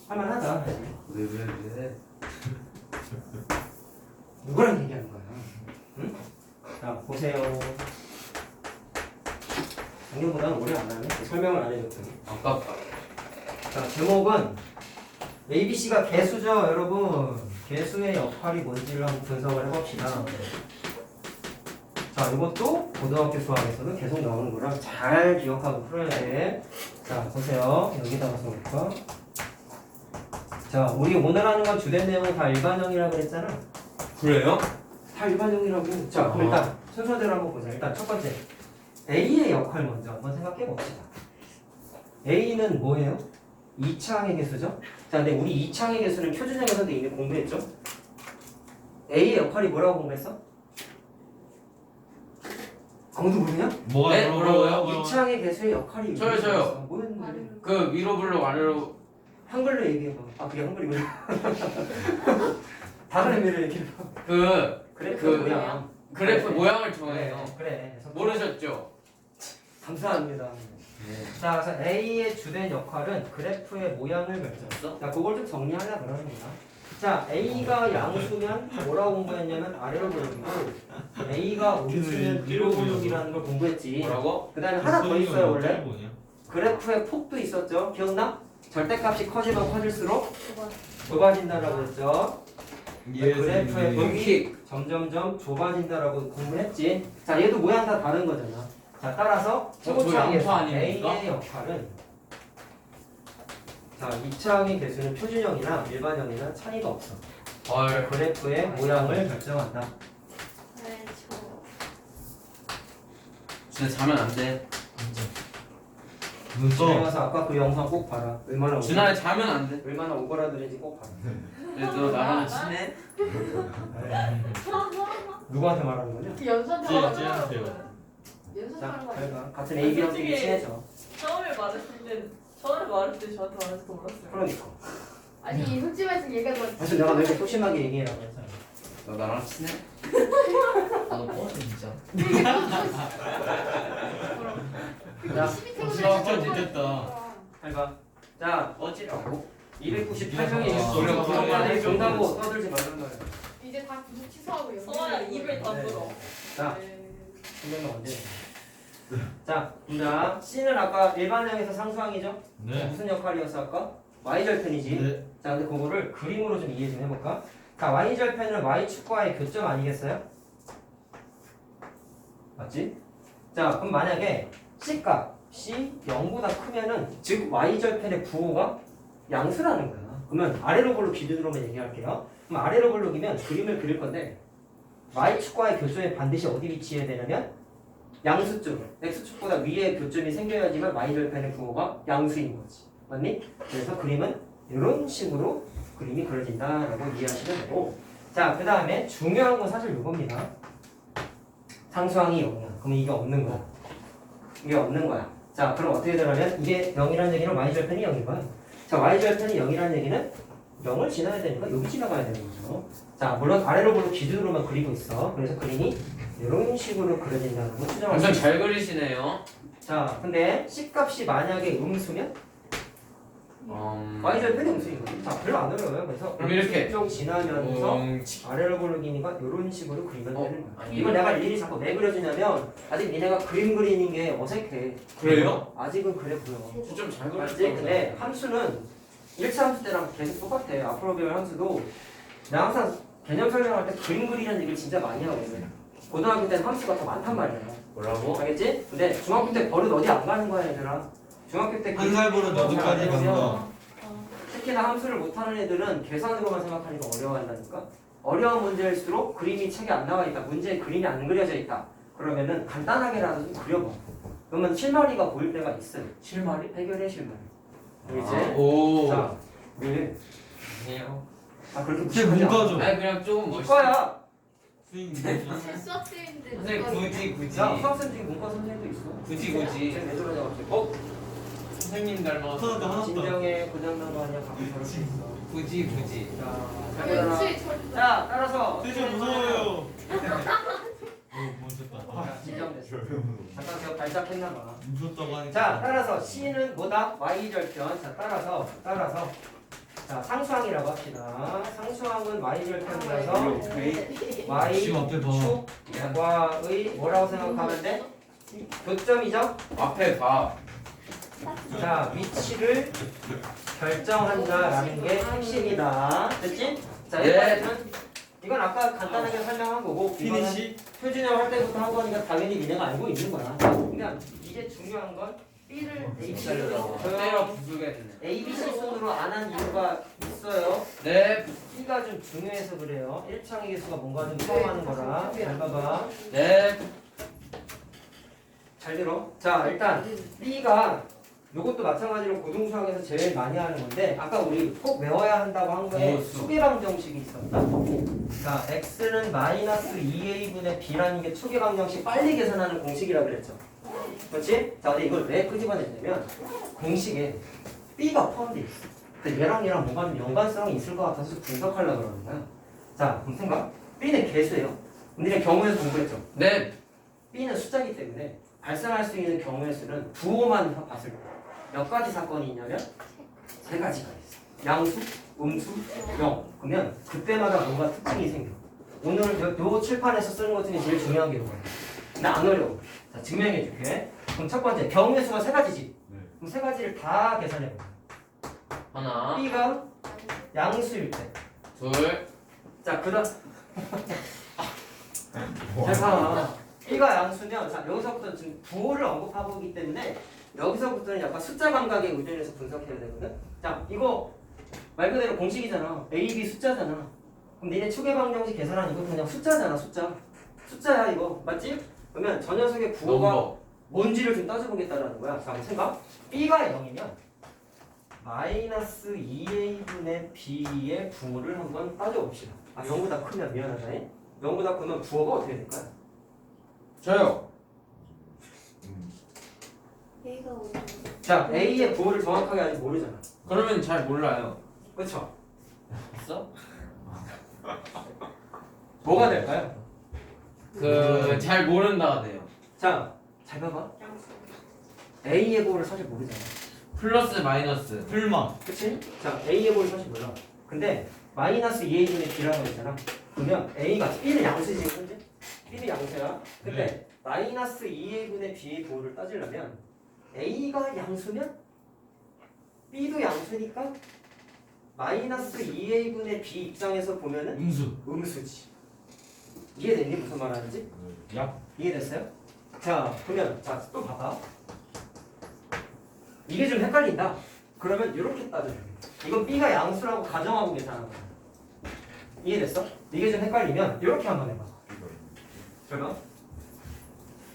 A: 할만하다.
C: 왜?
A: 누구랑 얘기하는 거야? 응? 자, 보세요. 작년보다는 오래 안 하네. 설명을 안 해줬더니.
C: 아깝다.
A: 자, 제목은 ABC가 개수죠, 여러분. 개수의 역할이 뭔지를 한번 분석을 해봅시다. 자, 이것도 고등학교 수학에서는 계속 나오는 거라 잘 기억하고 풀어야 돼. 자, 보세요. 여기다가 써볼까? 자, 우리 오늘 하는 건 주된 내용은 다 일반형이라고 그랬잖아.
C: 그래요?
A: 다 일반형이라고. 자, 그럼 일단 순서대로 한번 보자. 일단 첫 번째. A의 역할 먼저 한번 생각해 봅시다. A는 뭐예요? 2차항의 개수죠? 자, 근데 우리 2차항의 개수는 표준형에서도 이미 공부했죠? A의 역할이 뭐라고 공부했어? 아무도 모르냐?
B: 뭐가
C: 네, 뭐라고요?
A: 2차항의 개수의 역할이
C: 저요.
A: 뭐였는데?
C: 그 위로 블록 아래로
A: 한글로 얘기해봐. 아, 그게 한글이구나. 다른 의미를 얘기해봐. 그래프
C: 그
A: 모양.
C: 그래프
A: 그래.
C: 모양을 정해요.
A: 그래.
C: 모르셨죠?
A: 감사합니다. 자, 그래서 A의 주된 역할은 그래프의 모양을 결정. 자, 그걸 좀 정리하려고 그러는 거야. 자, A가 양수면 뭐라고 공부했냐면 아래로 블록이고 A가 우수면 위로 블록이라는 걸 공부했지.
C: 뭐라고?
A: 그 다음에 하나 더 있어요, 원래. 그래프의 폭도 있었죠. 기억나? 절대값이 커지면 커질수록 좁아진다라고 했죠. 그래프의 폭이 점점점 좁아진다라고 공부했지. 자, 얘도 모양 다 다른 거잖아. 자, 따라서
C: 저
A: 최고차항에서
C: 양파 아닙니까?
A: A의 역할은 자, 2차항의 개수는 표준형이나 일반형이나 차이가 없어.
C: 헐.
A: 그래프의 모양을 결정한다.
D: 네, 저.
C: 진짜 자면 안 돼.
B: 눈
A: 집에
B: 떠.
A: 가서 아까 그 영상 꼭 봐라.
C: 준하에 자면 안 돼.
A: 얼마나 오그라들는지 꼭 봐라.
C: 그래도 나랑 친해?
A: 누구한테 말하는 거냐?
D: 연습
B: 쟤한테요.
A: 자,
D: 연습하는 거
A: 잘 봐. 같은 AB형끼리
D: 솔직히-
A: 친해져.
D: 처음에 말했을 때 저한테 말해서 몰랐어요.
A: 그러니까.
E: 아니 솔직히 말해서 얘가 더
A: 사실 내가 왜 이렇게 소심하게 얘기해라고 했잖아.
C: 너 나랑 친해?
F: 나도 뻔해 진짜.
A: 자,
B: 진짜 됐다.
A: 잘 봐. 자,
C: 어지라고?
A: 298명이
B: 아,
A: 우리가
B: 그래.
A: 그런다고 준다고 떠들지 말란 말이야.
E: 이제 다 구독 취소하고
D: 서아야 입을 다물어.
A: 자,
D: 네.
A: 분명히 언제? 자, 자, C는 아까 일반형에서 상수항이죠?
B: 네.
A: 무슨 역할이었어 아까? Y절편이지.
B: 네.
A: 자, 근데 그거를 그림으로 좀 이해 좀 해볼까? 자, Y절편은 Y축과의 교점 아니겠어요? 맞지? 자, 그럼 만약에 C값, C 0보다 크면은 즉 Y절편의 부호가 양수라는 거야. 그러면 아래로 볼록 기준으로만 얘기할게요. 그럼 아래로 볼록이면 그림을 그릴 건데 Y축과의 교점에 반드시 어디 위치해야 되냐면 양수쪽, X축보다 위에 교점이 생겨야지만 Y절편의 부호가 양수인 거지. 맞니? 그래서 그림은 이런 식으로 그림이 그려진다라고 이해하시면 되고, 자, 그 다음에 중요한 건 사실 이겁니다. 상수항이 0이야. 그럼 이게 없는 거야. 이게 없는 거야. 자, 그럼 어떻게 되냐면 이게 0이라는 얘기는 Y절편이 0인 거야. 자, Y절편이 0이라는 얘기는 0을 지나야 되니까 여기 지나가야 되는 거죠. 자, 물론 아래로 보고 기준으로만 그리고 있어. 그래서 그림이 이런 식으로 그려진다는 거 추정할 수
C: 엄청
A: 있어.
C: 잘 그리시네요.
A: 자, 근데 C값이 만약에 음수면 y절편이 음수인 거지. 자, 별로 안 어려워요. 그래서
C: 그럼 이렇게.
A: 쭉 지나면서
C: 엉치.
A: 아래로 고르기니까 이런 식으로 그리면
C: 어,
A: 되는 거야.
C: 아니.
A: 이걸 내가 일일이 자꾸 왜 그려주냐면 아직 니네가 그림 그리는 게 어색해.
C: 그래요?
A: 아직은 그래 보여.
C: 좀잘
A: 맞지?
C: 그렸어.
A: 근데 함수는 1차 함수 때랑 계속 똑같아. 앞으로 배울 함수도 내가 항상 개념 설명할 때 그림 그리는 얘기를 진짜 많이 하거든. 고등학교 때는 함수가 더 많단 말이야.
C: 뭐라고?
A: 알겠지? 근데 중학교 때 버릇 어디 안 가는 거야 얘들아. 중학교 때
B: 한 살 버릇 어디까지 간다.
A: 특히나 함수를 못하는 애들은 계산으로만 생각하니까 어려워한다니까. 어려운 문제일수록 그림이 책에 안 나와 있다. 문제에 그림이 안 그려져 있다. 그러면은 간단하게라도 좀 그려봐. 그러면 실마리가 보일 때가 있어요.
C: 실마리?
A: 해결해 실마리. 알겠지?
C: 오.
A: 자, 왜?
C: 아니에요.
A: 아 그렇게
B: 제
A: 무시하지 않아.
B: 문과죠.
C: 아니 그냥 조금 멋있어.
A: 이거야.
B: 선생님.
E: 수학생인데
C: 선생님 굳이
A: 야, 수학생 중에 문과 선생님도 있어.
C: 굳이
A: 쟤왜 저러냐 갑자기.
C: 선생님 닮아서
B: 하나 더, 하나 더.
A: 진정에 고장난 거 아니야? 가끔 저럴 수 있어.
C: 굳이
A: 자, 잘 들어라.
E: 연수의 처리.
A: 자, 따라서.
B: 선생님 무서워요. 멈췄다.
A: 자, 진정됐어. 잠깐 제가 발작했나 봐.
B: 무섭다고 하니까.
A: 자, 따라서 C는 뭐다? Y절편. 자, 따라서. 자, 상수항이라고 합시다. 상수항은 Y절편이라서
B: 지금 앞에 봐.
A: Y축과의 뭐라고 생각하면 돼? 교점이죠?
C: 앞에 봐.
A: 자, 위치를 결정한다라는 게 핵심이다. 됐지? 자,
C: 네.
A: 여기까지는 이건 아까 간단하게 설명한 거고 이거는
B: 피니시?
A: 표준형 할 때부터 한 거니까 당연히 니네가 알고 있는 거야. 그냥 이제 중요한 건 B를 ABC로
C: 때려 부수게 되네.
A: ABC 순으로 안 한 이유가 있어요.
C: 네.
A: B가 좀 중요해서 그래요. 1창의 개수가 뭔가 좀 포함하는 거라. 잘 봐봐.
C: 네.
A: 잘 들어. 자, 일단 B가 요것도 마찬가지로 고등수학에서 제일 많이 하는 건데 아까 우리 꼭 외워야 한다고 한 거에
C: 무엇을?
A: 초계방정식이 있었다. 자, x는 마이너스 2a분의 b라는 게 초계방정식 빨리 계산하는 공식이라 그랬죠. 그렇지? 자, 근데 이걸 왜 끄집어냈냐면 공식에 b가 포함되어 있어. 근데 얘랑 뭔가 좀 연관성이 있을 것 같아서 분석하려고 그러는 거야. 자, 그럼 생각. b는 개수예요. 우리는 경우에서 공부했죠.
C: 네.
A: b는 숫자이기 때문에 발생할 수 있는 경우의 수는 부호만 봤을 때 몇 가지 사건이 있냐면 세 가지가 있어. 양수, 음수, 영. 그러면 그때마다 뭔가 특징이 생겨. 오늘 요 칠판에서 쓰는 것 중에 제일 중요한 게 이거야. 근데 안 어려워. 자, 증명해 줄게. 그럼 첫 번째 경우의 수가 세 가지지. 그럼 세 가지를 다 계산해 봐.
C: 하나,
A: b가 양수일 때.
C: 둘,
A: 자, 그다음 잘 봐. b가 양수면 자, 여기서부터 지금 부호를 언급하고 있기 때문에 여기서부터는 약간 숫자 감각에 의존해서 분석해야 되거든. 자, 이거 말 그대로 공식이잖아. A, B 숫자잖아. 그럼 니네 초계방정식 계산하는 이거 그냥 숫자잖아, 숫자. 숫자야 이거 맞지? 그러면 저 녀석의 부호가
C: 넘버.
A: 뭔지를 좀 따져보겠다라는 거야. 자, 생각. B가 0이면 마이너스 2a분의 b의 부호를 한번 따져봅시다. 아, 0보다 크면 미안하다. 0보다 크면 부호가 어떻게 될까요?
C: 저요.
E: A가 오죠.
A: 자, A의 부호를 정확하게 아직 모르잖아.
C: 그러면 잘 몰라요.
A: 그렇죠?
C: 있어?
A: 뭐가 될까요?
C: 잘 모른다가 돼요.
A: 자, 잘 봐봐. A의 부호를 사실 모르잖아.
C: 플러스 마이너스.
B: 풀마.
A: 그치? 자, A의 부호를 사실 몰라. 근데 마이너스 2a분의 b라고 했잖아. 그러면 A가 B는 양수지, 현재? B는 양수야. 근데 마이너스 2a분의 b의 부호를 따지려면 A가 양수면 B도 양수니까 마이너스 2a분의 b 입장에서 보면은
B: 음수.
A: 음수지. 이해됐니? 무슨 말 하는지?
B: 야.
A: 이해됐어요? 자, 그러면 자, 또 봐봐. 이게 좀 헷갈린다. 그러면 이렇게 따져줘. 이건 B가 양수라고 가정하고 계산하는 거야. 이해됐어? 이게 좀 헷갈리면 이렇게 한번 해봐. 그러면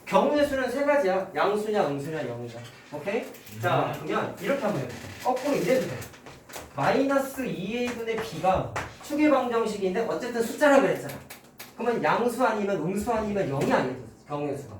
A: 경우의 수는 세 가지야. 양수냐, 음수냐, 영이냐. 오케이? 자, 그러면 이렇게 한번 해볼게. 거꾸로 이래도 돼. 마이너스 2a분의 b가 추계방정식인데 어쨌든 숫자라 그랬잖아. 그러면 양수 아니면 음수 아니면 0이 아니야. 경우의 수가.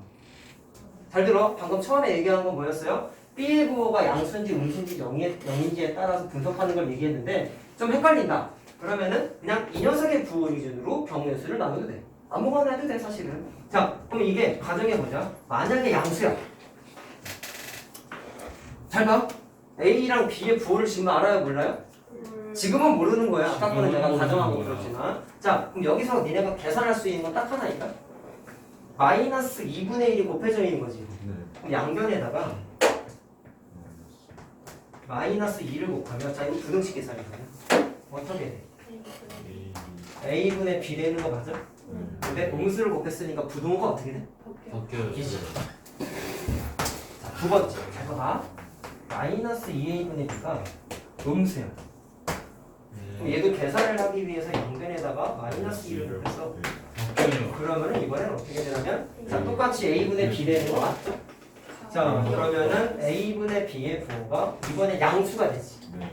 A: 잘 들어. 방금 처음에 얘기한 건 뭐였어요? b의 부호가 양수인지 음수인지 0인지에 따라서 분석하는 걸 얘기했는데 좀 헷갈린다. 그러면은 그냥 이 녀석의 부호 기준으로 경우의 수를 나눠도 돼. 아무거나 해도 돼 사실은. 자, 그럼 이게 가정해보자. 만약에 양수야. 잘 봐. A랑 B의 부호를 지금 알아요, 몰라요? 지금은 모르는 거야. 아까 거는 내가
B: 지금은
A: 가정하고
B: 모르는 거야.
A: 그렇지만. 자, 그럼 여기서 니네가 계산할 수 있는 건 딱 하나니까. 마이너스 2분의 1이 곱해져 있는 거지.
B: 네.
A: 그럼 양변에다가 마이너스 2를 곱하면, 자, 이거 부등식 계산이거든요. 어떻게 돼? A분의 B 되는 거 맞아? 근데 음수를 곱했으니까 부동호가 어떻게 돼?
B: 바뀌어요.
A: 기지. 자, 두 번째. 잘 봐봐. 마이너스 2A분의 B가 음수야. 그럼 얘도 계산을 하기 위해서 양변에다가 마이너스 2를 곱해서
B: 바뀌어요.
A: 그러면은 이번에는 어떻게 되냐면, 자, 똑같이 A분의 B 되는 거 맞죠? 자, 그러면은 A분의 B의 부호가 이번에 양수가 되지.
B: 네.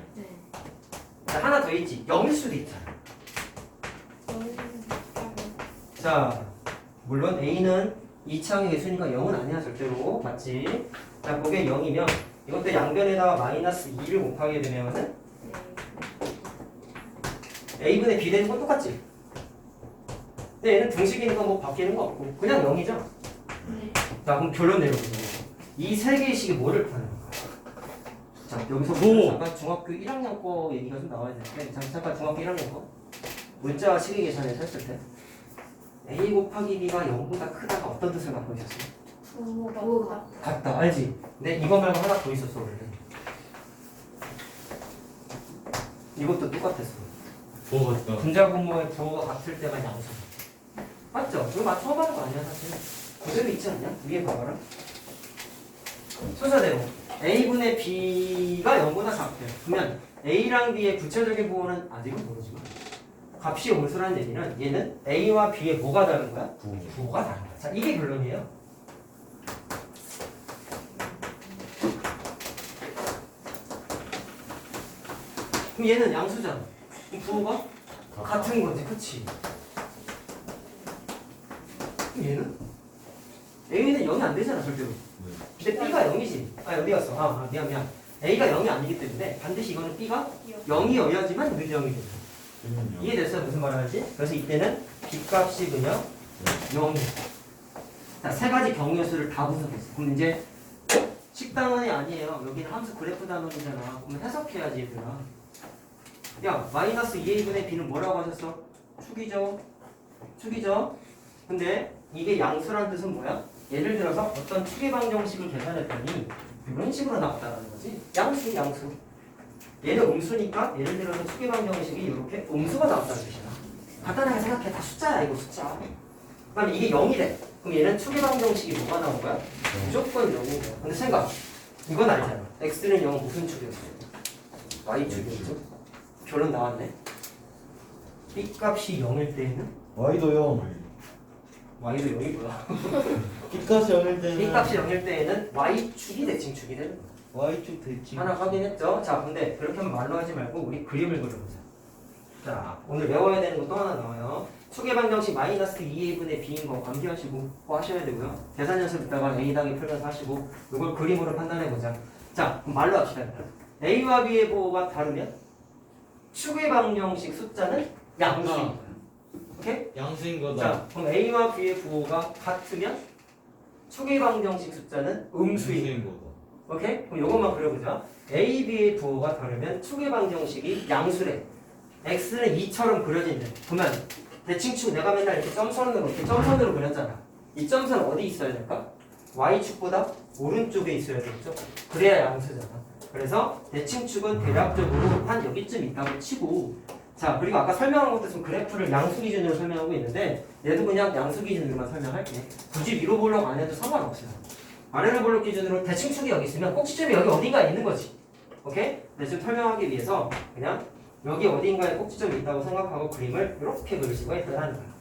A: 자, 하나 더 있지. 0일 수도 있잖아. 자, 물론 A는 이차항의 개수니까 0은 아니야, 절대로. 맞지? 자, 그게 0이면 이것도 양변에다가 마이너스 2를 곱하게 되면은 A분의 B 되는 건 똑같지? 근데 얘는 등식이니까 뭐 바뀌는 거 없고 그냥 0이죠? 자, 그럼 결론 내려보세요. 이 세 개의 식이 뭐를 구하는 거야? 자, 여기서 잠깐 중학교 1학년 거 얘기가 좀 나와야 되는데, 잠깐 중학교 1학년 거 문자와 식의 계산에서 했을 때 A 곱하기 B가 0보다 크다가 어떤 뜻을 갖고 있었어?
E: 부호가
A: 같다, 알지? 근데 이거 말고 하나 더 있었어, 원래. 이것도 똑같았어.
B: 뭐 같다.
A: 분자분모의 부호가 같을 때만 양수. 맞죠? 이거 맞춰봐는 거 아니야, 사실. 그대로 있지 않냐? 위에 봐봐라. 순서대로 A분의 B가 0보다 작대. 그러면 A랑 B의 구체적인 부호는 아직은 모르지만 값이 음수라는 얘기는 얘는 A와 B의 뭐가 다른 거야? 부호가 다른 거야. 자, 이게 결론이에요. 그럼 얘는 양수잖아. 그럼 부호가 같은 거지, 그치? 그럼 얘는? A는 0이 안 되잖아, 절대로. 근데 B가 0이지. 아, 어디 갔어? 미안. A가 0이 아니기 때문에 반드시 이거는 B가 0이어야지만 우리 0이 된다. 이해됐어요? 무슨 말을 하지? 그래서 이때는 B 값이 그냥 0이야. 자, 세 가지 경우의 수를 다 분석했어. 그럼 이제 식단원이 아니에요. 여기는 함수 그래프 단원이잖아. 그럼 해석해야지, 얘들아. 야, 마이너스 2A분의 B는 뭐라고 하셨어? 축이죠? 근데 이게 양수란 뜻은 뭐야? 예를 들어서 어떤 축의 방정식을 계산했더니 이런 식으로 나왔다는 거지. 양수. 얘는 음수니까 예를 들어서 축의 방정식이 이렇게 음수가 나왔다는 뜻이야. 간단하게 생각해. 다 숫자야, 이거 숫자. 그럼 이게 0이래. 그럼 얘는 축의 방정식이 뭐가 나온 거야? 무조건 0인 거야. 근데 생각. 이건 알잖아. x는 0 무슨 축이었어요? y축이었죠. 결론 나왔네. b 값이 0일 때에는
F: Y도 0.
A: y도 0이고요.
F: B값이 0일 때는
A: b 값이 0일 때에는 y축이 대칭축이 되는 거야.
F: Y축 대칭.
A: 하나 확인했죠? 자, 근데 그렇게 하면 말로 하지 말고 우리 그림을 그려보자. 자, 오늘 외워야 되는 거 또 하나 나와요. 축의 방정식 마이너스 2a분의 b인 거 암기하시고 뭐 하셔야 되고요. 계산 연습 있다가 a당에 풀면서 하시고 이걸 그림으로 판단해보자. 자, 그럼 말로 합시다. a와 b의 부호가 다르면 축의 방정식 숫자는 양수인 거야. 오케이?
B: 양수인 거다.
A: 자, 그럼 a와 b의 부호가 같으면 축의 방정식 숫자는 음수인 거야.
B: 거다.
A: 오케이? 그럼 요것만 그려보자. A, B의 부호가 다르면 축의 방정식이 양수래. X는 2처럼 그려진대. 그러면 대칭축 내가 맨날 이렇게 점선으로 그렸잖아. 이 점선 어디 있어야 될까? Y축보다 오른쪽에 있어야 되겠죠? 그래야 양수잖아. 그래서 대칭축은 대략적으로 한 여기쯤 있다고 치고, 자, 그리고 아까 설명한 것도 지금 그래프를 양수 기준으로 설명하고 있는데 얘도 그냥 양수 기준으로만 설명할게. 굳이 위로 볼록 안 해도 상관없어요. 아래로 볼록 기준으로 대칭축이 여기 있으면 꼭지점이 여기 어딘가에 있는 거지. 오케이? 근데 지금 설명하기 위해서 그냥 여기 어딘가에 꼭지점이 있다고 생각하고 그림을 이렇게 그릴 수가 있다는 거야.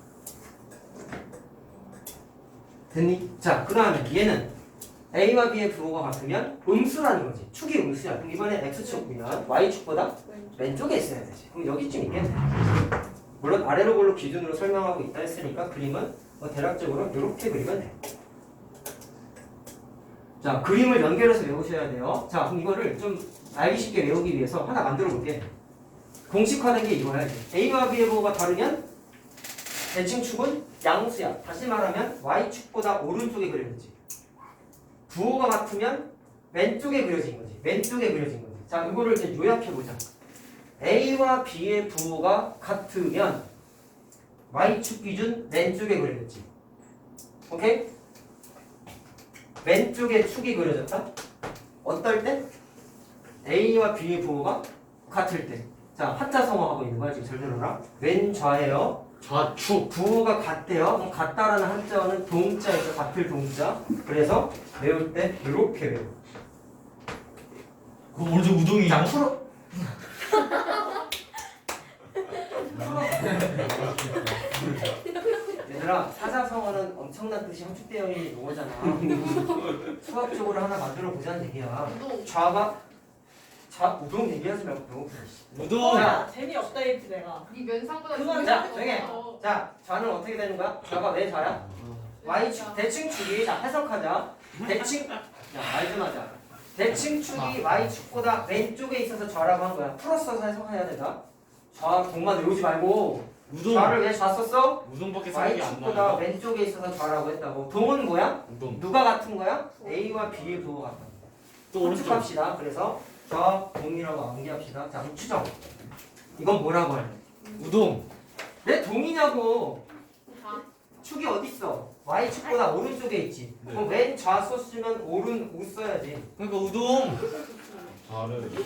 A: 됐니? 자, 그 다음에 얘는 A와 B의 부호가 같으면 음수라는 거지. 축이 음수야. 그럼 이번엔 X축이면 Y축보다 왼쪽에 있어야 되지. 그럼 여기쯤 있겠네. 물론 아래로 볼록 기준으로 설명하고 있다 했으니까 그림은 뭐 대략적으로 이렇게 그리면 돼. 자, 그림을 연결해서 외우셔야 돼요. 자, 그럼 이거를 좀 알기 쉽게 외우기 위해서 하나 만들어 볼게. 공식화된 게 이거야. A와 B의 부호가 다르면 대칭축은 양수야. 다시 말하면 Y축보다 오른쪽에 그려졌지. 부호가 같으면 왼쪽에 그려진 거지. 자, 이거를 이제 요약해보자. A와 B의 부호가 같으면 Y축 기준 왼쪽에 그려졌지. 오케이? 왼쪽에 축이 그려졌다? 어떨 때? A와 B의 부호가 같을 때. 자, 한자성어하고 있는 거야. 지금 잘 들어라. 왼좌예요.
C: 좌축.
A: 부호가 같대요. 그럼 같다라는 한자어는 동자에서 같을 동자. 그래서 외울 때 이렇게 외워.
F: 그 오른쪽 우동이에요?
A: 자, 풀어. 얘들아, 사자성어는 엄청난 뜻이 함축되어 있는 용어잖아. 수학적으로 하나 만들어 보자는 얘기야. 우동 얘기하지 말고 배고프다.
F: 우동!
A: 자,
D: 재미없다 했지 내가.
E: 네 면상보다
D: 그만
A: 자,
E: 재밌어.
A: 조용히 해. 자, 좌는 어떻게 되는 거야? 좌가 왜 좌야? Y축, 대칭축이, 자, 해석하자. 말 좀 하자. 대칭축이 Y축보다 왼쪽에 있어서 좌라고 한 거야. 풀어서 해석해야 된다. 좌, 동만 외우지 말고.
F: 우동!
A: 좌를 왜 좌 썼어?
F: 우동밖에 생각이 안
A: Y축보다
F: 나요.
A: 왼쪽에 있어서 좌라고 했다고. 동은 뭐야?
F: 우동.
A: 누가 같은 거야? A와 B의 부호가 같다.
F: 또 오른쪽.
A: 함축합시다. 그래서 좌, 동이라고 암기합시다. 자, 그럼 추정. 이건 뭐라고 할래?
F: 우동!
A: 왜 동이냐고.
E: 다.
A: 축이 어딨어? Y축보다 오른쪽에 있지.
F: 네.
A: 그럼 왼 좌 썼으면 오른 우 써야지.
F: 그러니까 우동!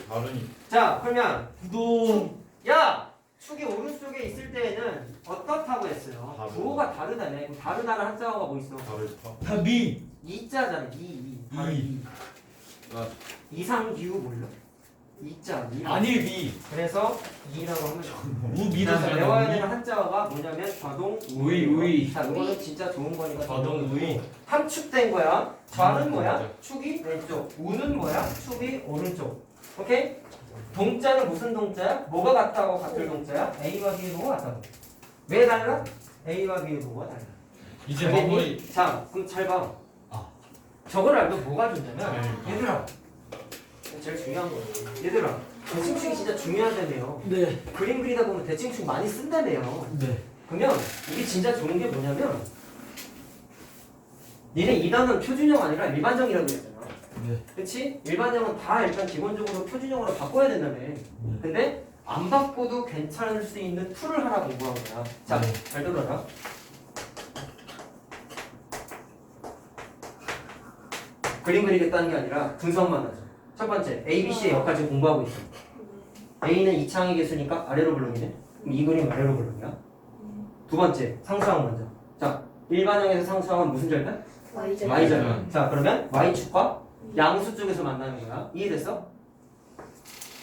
B: 다르니.
A: 자, 그러면
F: 우동!
A: 야! 축이 오른쪽에 있을 때에는 어떻다고 했어요?
B: 다르다.
A: 부호가 다르다네. 그럼 다르다는 한자어가 뭐 있어?
B: 다르다.
F: 다미!
A: 이자잖아. 이.
F: 아.
A: 이상기후 몰라? 이자. 이.
F: 아닐 미!
A: 그래서 이라고 하면 돼.
F: 우미도
A: 그래서 외워야 되는
F: 잘
A: 한자어가 뭐냐면 좌동
C: 우이.
A: 자, 이거는 진짜 좋은 거니까
F: 좌동 우이.
A: 함축된 거야. 좌는 뭐야? 축이 왼쪽. 우는 뭐야? 축이 오른쪽. 오케이? 동자는 무슨 동자야? 뭐가 같다고 같을 동자야? A와 B의 부호가 같다고. 왜 달라? A와 B의 부호가 달라.
F: 이제
A: 알겠니?
F: 마무리.
A: 자, 그럼 잘 봐.
F: 아.
A: 저걸 알면 뭐가 좋냐면
F: 네.
A: 얘들아, 제일 중요한 거야. 얘들아, 대칭축이 진짜 중요하다며요.
F: 네.
A: 그림 그리다 보면 대칭축 많이 쓴다며요.
F: 네.
A: 그러면 이게 진짜 좋은 게 뭐냐면 니네 이 단어는 표준형 아니라 일반형이라고 했잖아.
F: 네.
A: 그렇지? 일반형은 다 일단 기본적으로 표준형으로 바꿔야 된다며. 근데 안 바꿔도 괜찮을 수 있는 툴을 하나 공부한 거야. 자,
F: 네.
A: 잘 들어라. 그림 그리겠다는 게 아니라 분석만 하죠. 첫 번째, A, B, C의 역할 지금 공부하고 있어. A는 이창의 개수니까 아래로 블록이네. 그럼 이 그림 아래로 블록이야. 두 번째, 상수항 먼저. 자, 일반형에서 상수항은 무슨 절편? Y절편. 자, 그러면 Y축과 양수 쪽에서 만나는 거야. 이해됐어?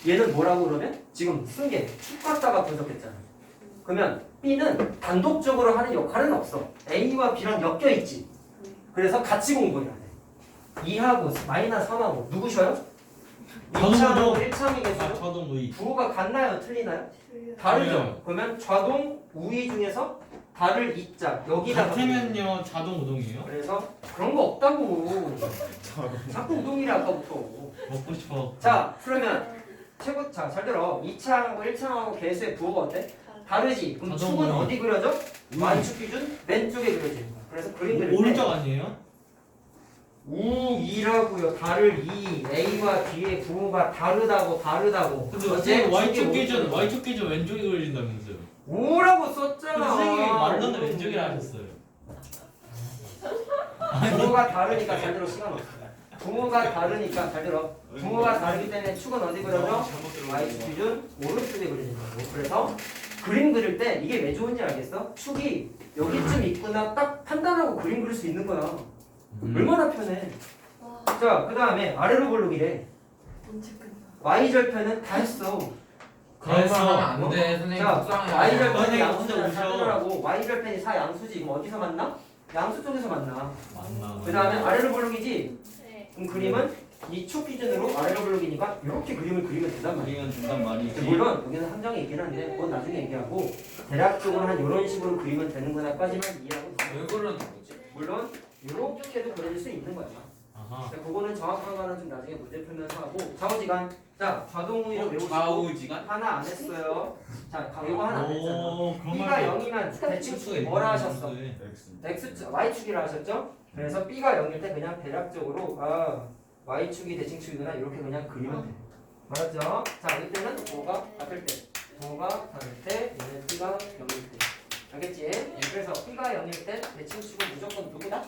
A: 얘는 뭐라고 그러면? 지금 쓴 게 축 갖다가 분석했잖아. 그러면 B는 단독적으로 하는 역할은 없어. A와 B랑 엮여 있지. 그래서 같이 공부해야 돼. 2하고 마이너스 3하고 누구셔요?
F: 좌동
A: 2차하고 1차의 개수.
F: 좌동 우이.
A: 부호가 같나요? 틀리나요? 다르죠. 그러면 좌동 우위 중에서 달을 이자 여기다가
F: 같으면요 자동 우동이에요?
A: 그래서 그런 거 없다고. 자꾸 우동이래 아까부터.
F: 먹고 싶어.
A: 자, 그러면 최고 잘 들어. 2차하고 1차하고 개수의 부호가 어때? 다르지. 그럼
F: 자동
A: 축은
F: 우위.
A: 어디 그려져? Y축 기준 왼쪽에 그려지는 거야. 그래서 그림 그릴 때
F: 오른쪽 아니에요?
A: 우이라고요. 달을 이 A와 B의 부호가 다르다고.
F: 근데 선생님 Y축 기준 Y축 기준 왼쪽에 그려진다면서요?
A: 오라고
F: 근데
A: 썼잖아.
F: 선생님이 말로는 왼쪽이라 하셨어요.
A: 부호가 다르니까 잘 들어. 시간 없어. 부호가 다르니까 잘 들어. 부호가 다르기 때문에 축은 어디 그려져? Y축 기준 오른쪽에 그려진다고. 그래서 그림 그릴 때 이게 왜 좋은지 알겠어? 축이 여기쯤 있구나 딱 판단하고 그림 그릴 수 있는 거야. 얼마나 편해. 자, 그 다음에 아래로 볼록이래.
E: 언제 끝나?
A: Y절편은 다 했어.
C: 그런 거 하면 안 돼. 선생님
A: 자,
C: 속상해.
A: Y절편이
F: 선생님
A: 양수잖아.
F: 혼자 우셔.
A: 사들라고 Y절편이 4양수지. 그럼 어디서 만나? 양수 쪽에서 만나.
F: 맞나?
A: 그 다음에 아래로 볼록이지.
E: 네.
A: 그럼 그림은 이 축 기준으로 아래로 볼록이니까 이렇게 그림을 그리면 된단 말이야.
F: 우리는 준단 말이지.
A: 물론 여기는 함정이 있긴 한데 그건 나중에 얘기하고 대략적으로 한 이런 식으로 그리면 되는 거나까지만 이해하고 있어.
C: 왜 그러는 거지?
A: 물론 이렇게도 그려질 수 있는 거야.
F: 아하.
A: 근데 그거는 정확한 거는 좀 나중에 문제 풀면서 하고 좌우지간. 자, 좌동우위로 외우시고
C: 좌우지간?
A: 하나 안 했어요. 자, 이거 하나 안 했잖아.
F: 오, 그런
A: B가
F: 말.
A: 0이면 대칭축이 뭐라 하셨어? X축, Y축이라 하셨죠? 그래서 B가 0일 때 그냥 대략적으로 Y축이 대칭축이구나 이렇게 그냥 그리면 돼. 맞았죠? 자, 이때는 도가 같을 때, 도가 다를 때, 얘는 P가 0일 때. 알겠지? 그래서 P가 0일 때 내 친구축은 무조건 누구다?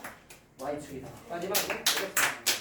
A: Y축이다. 마지막으로 어렵다.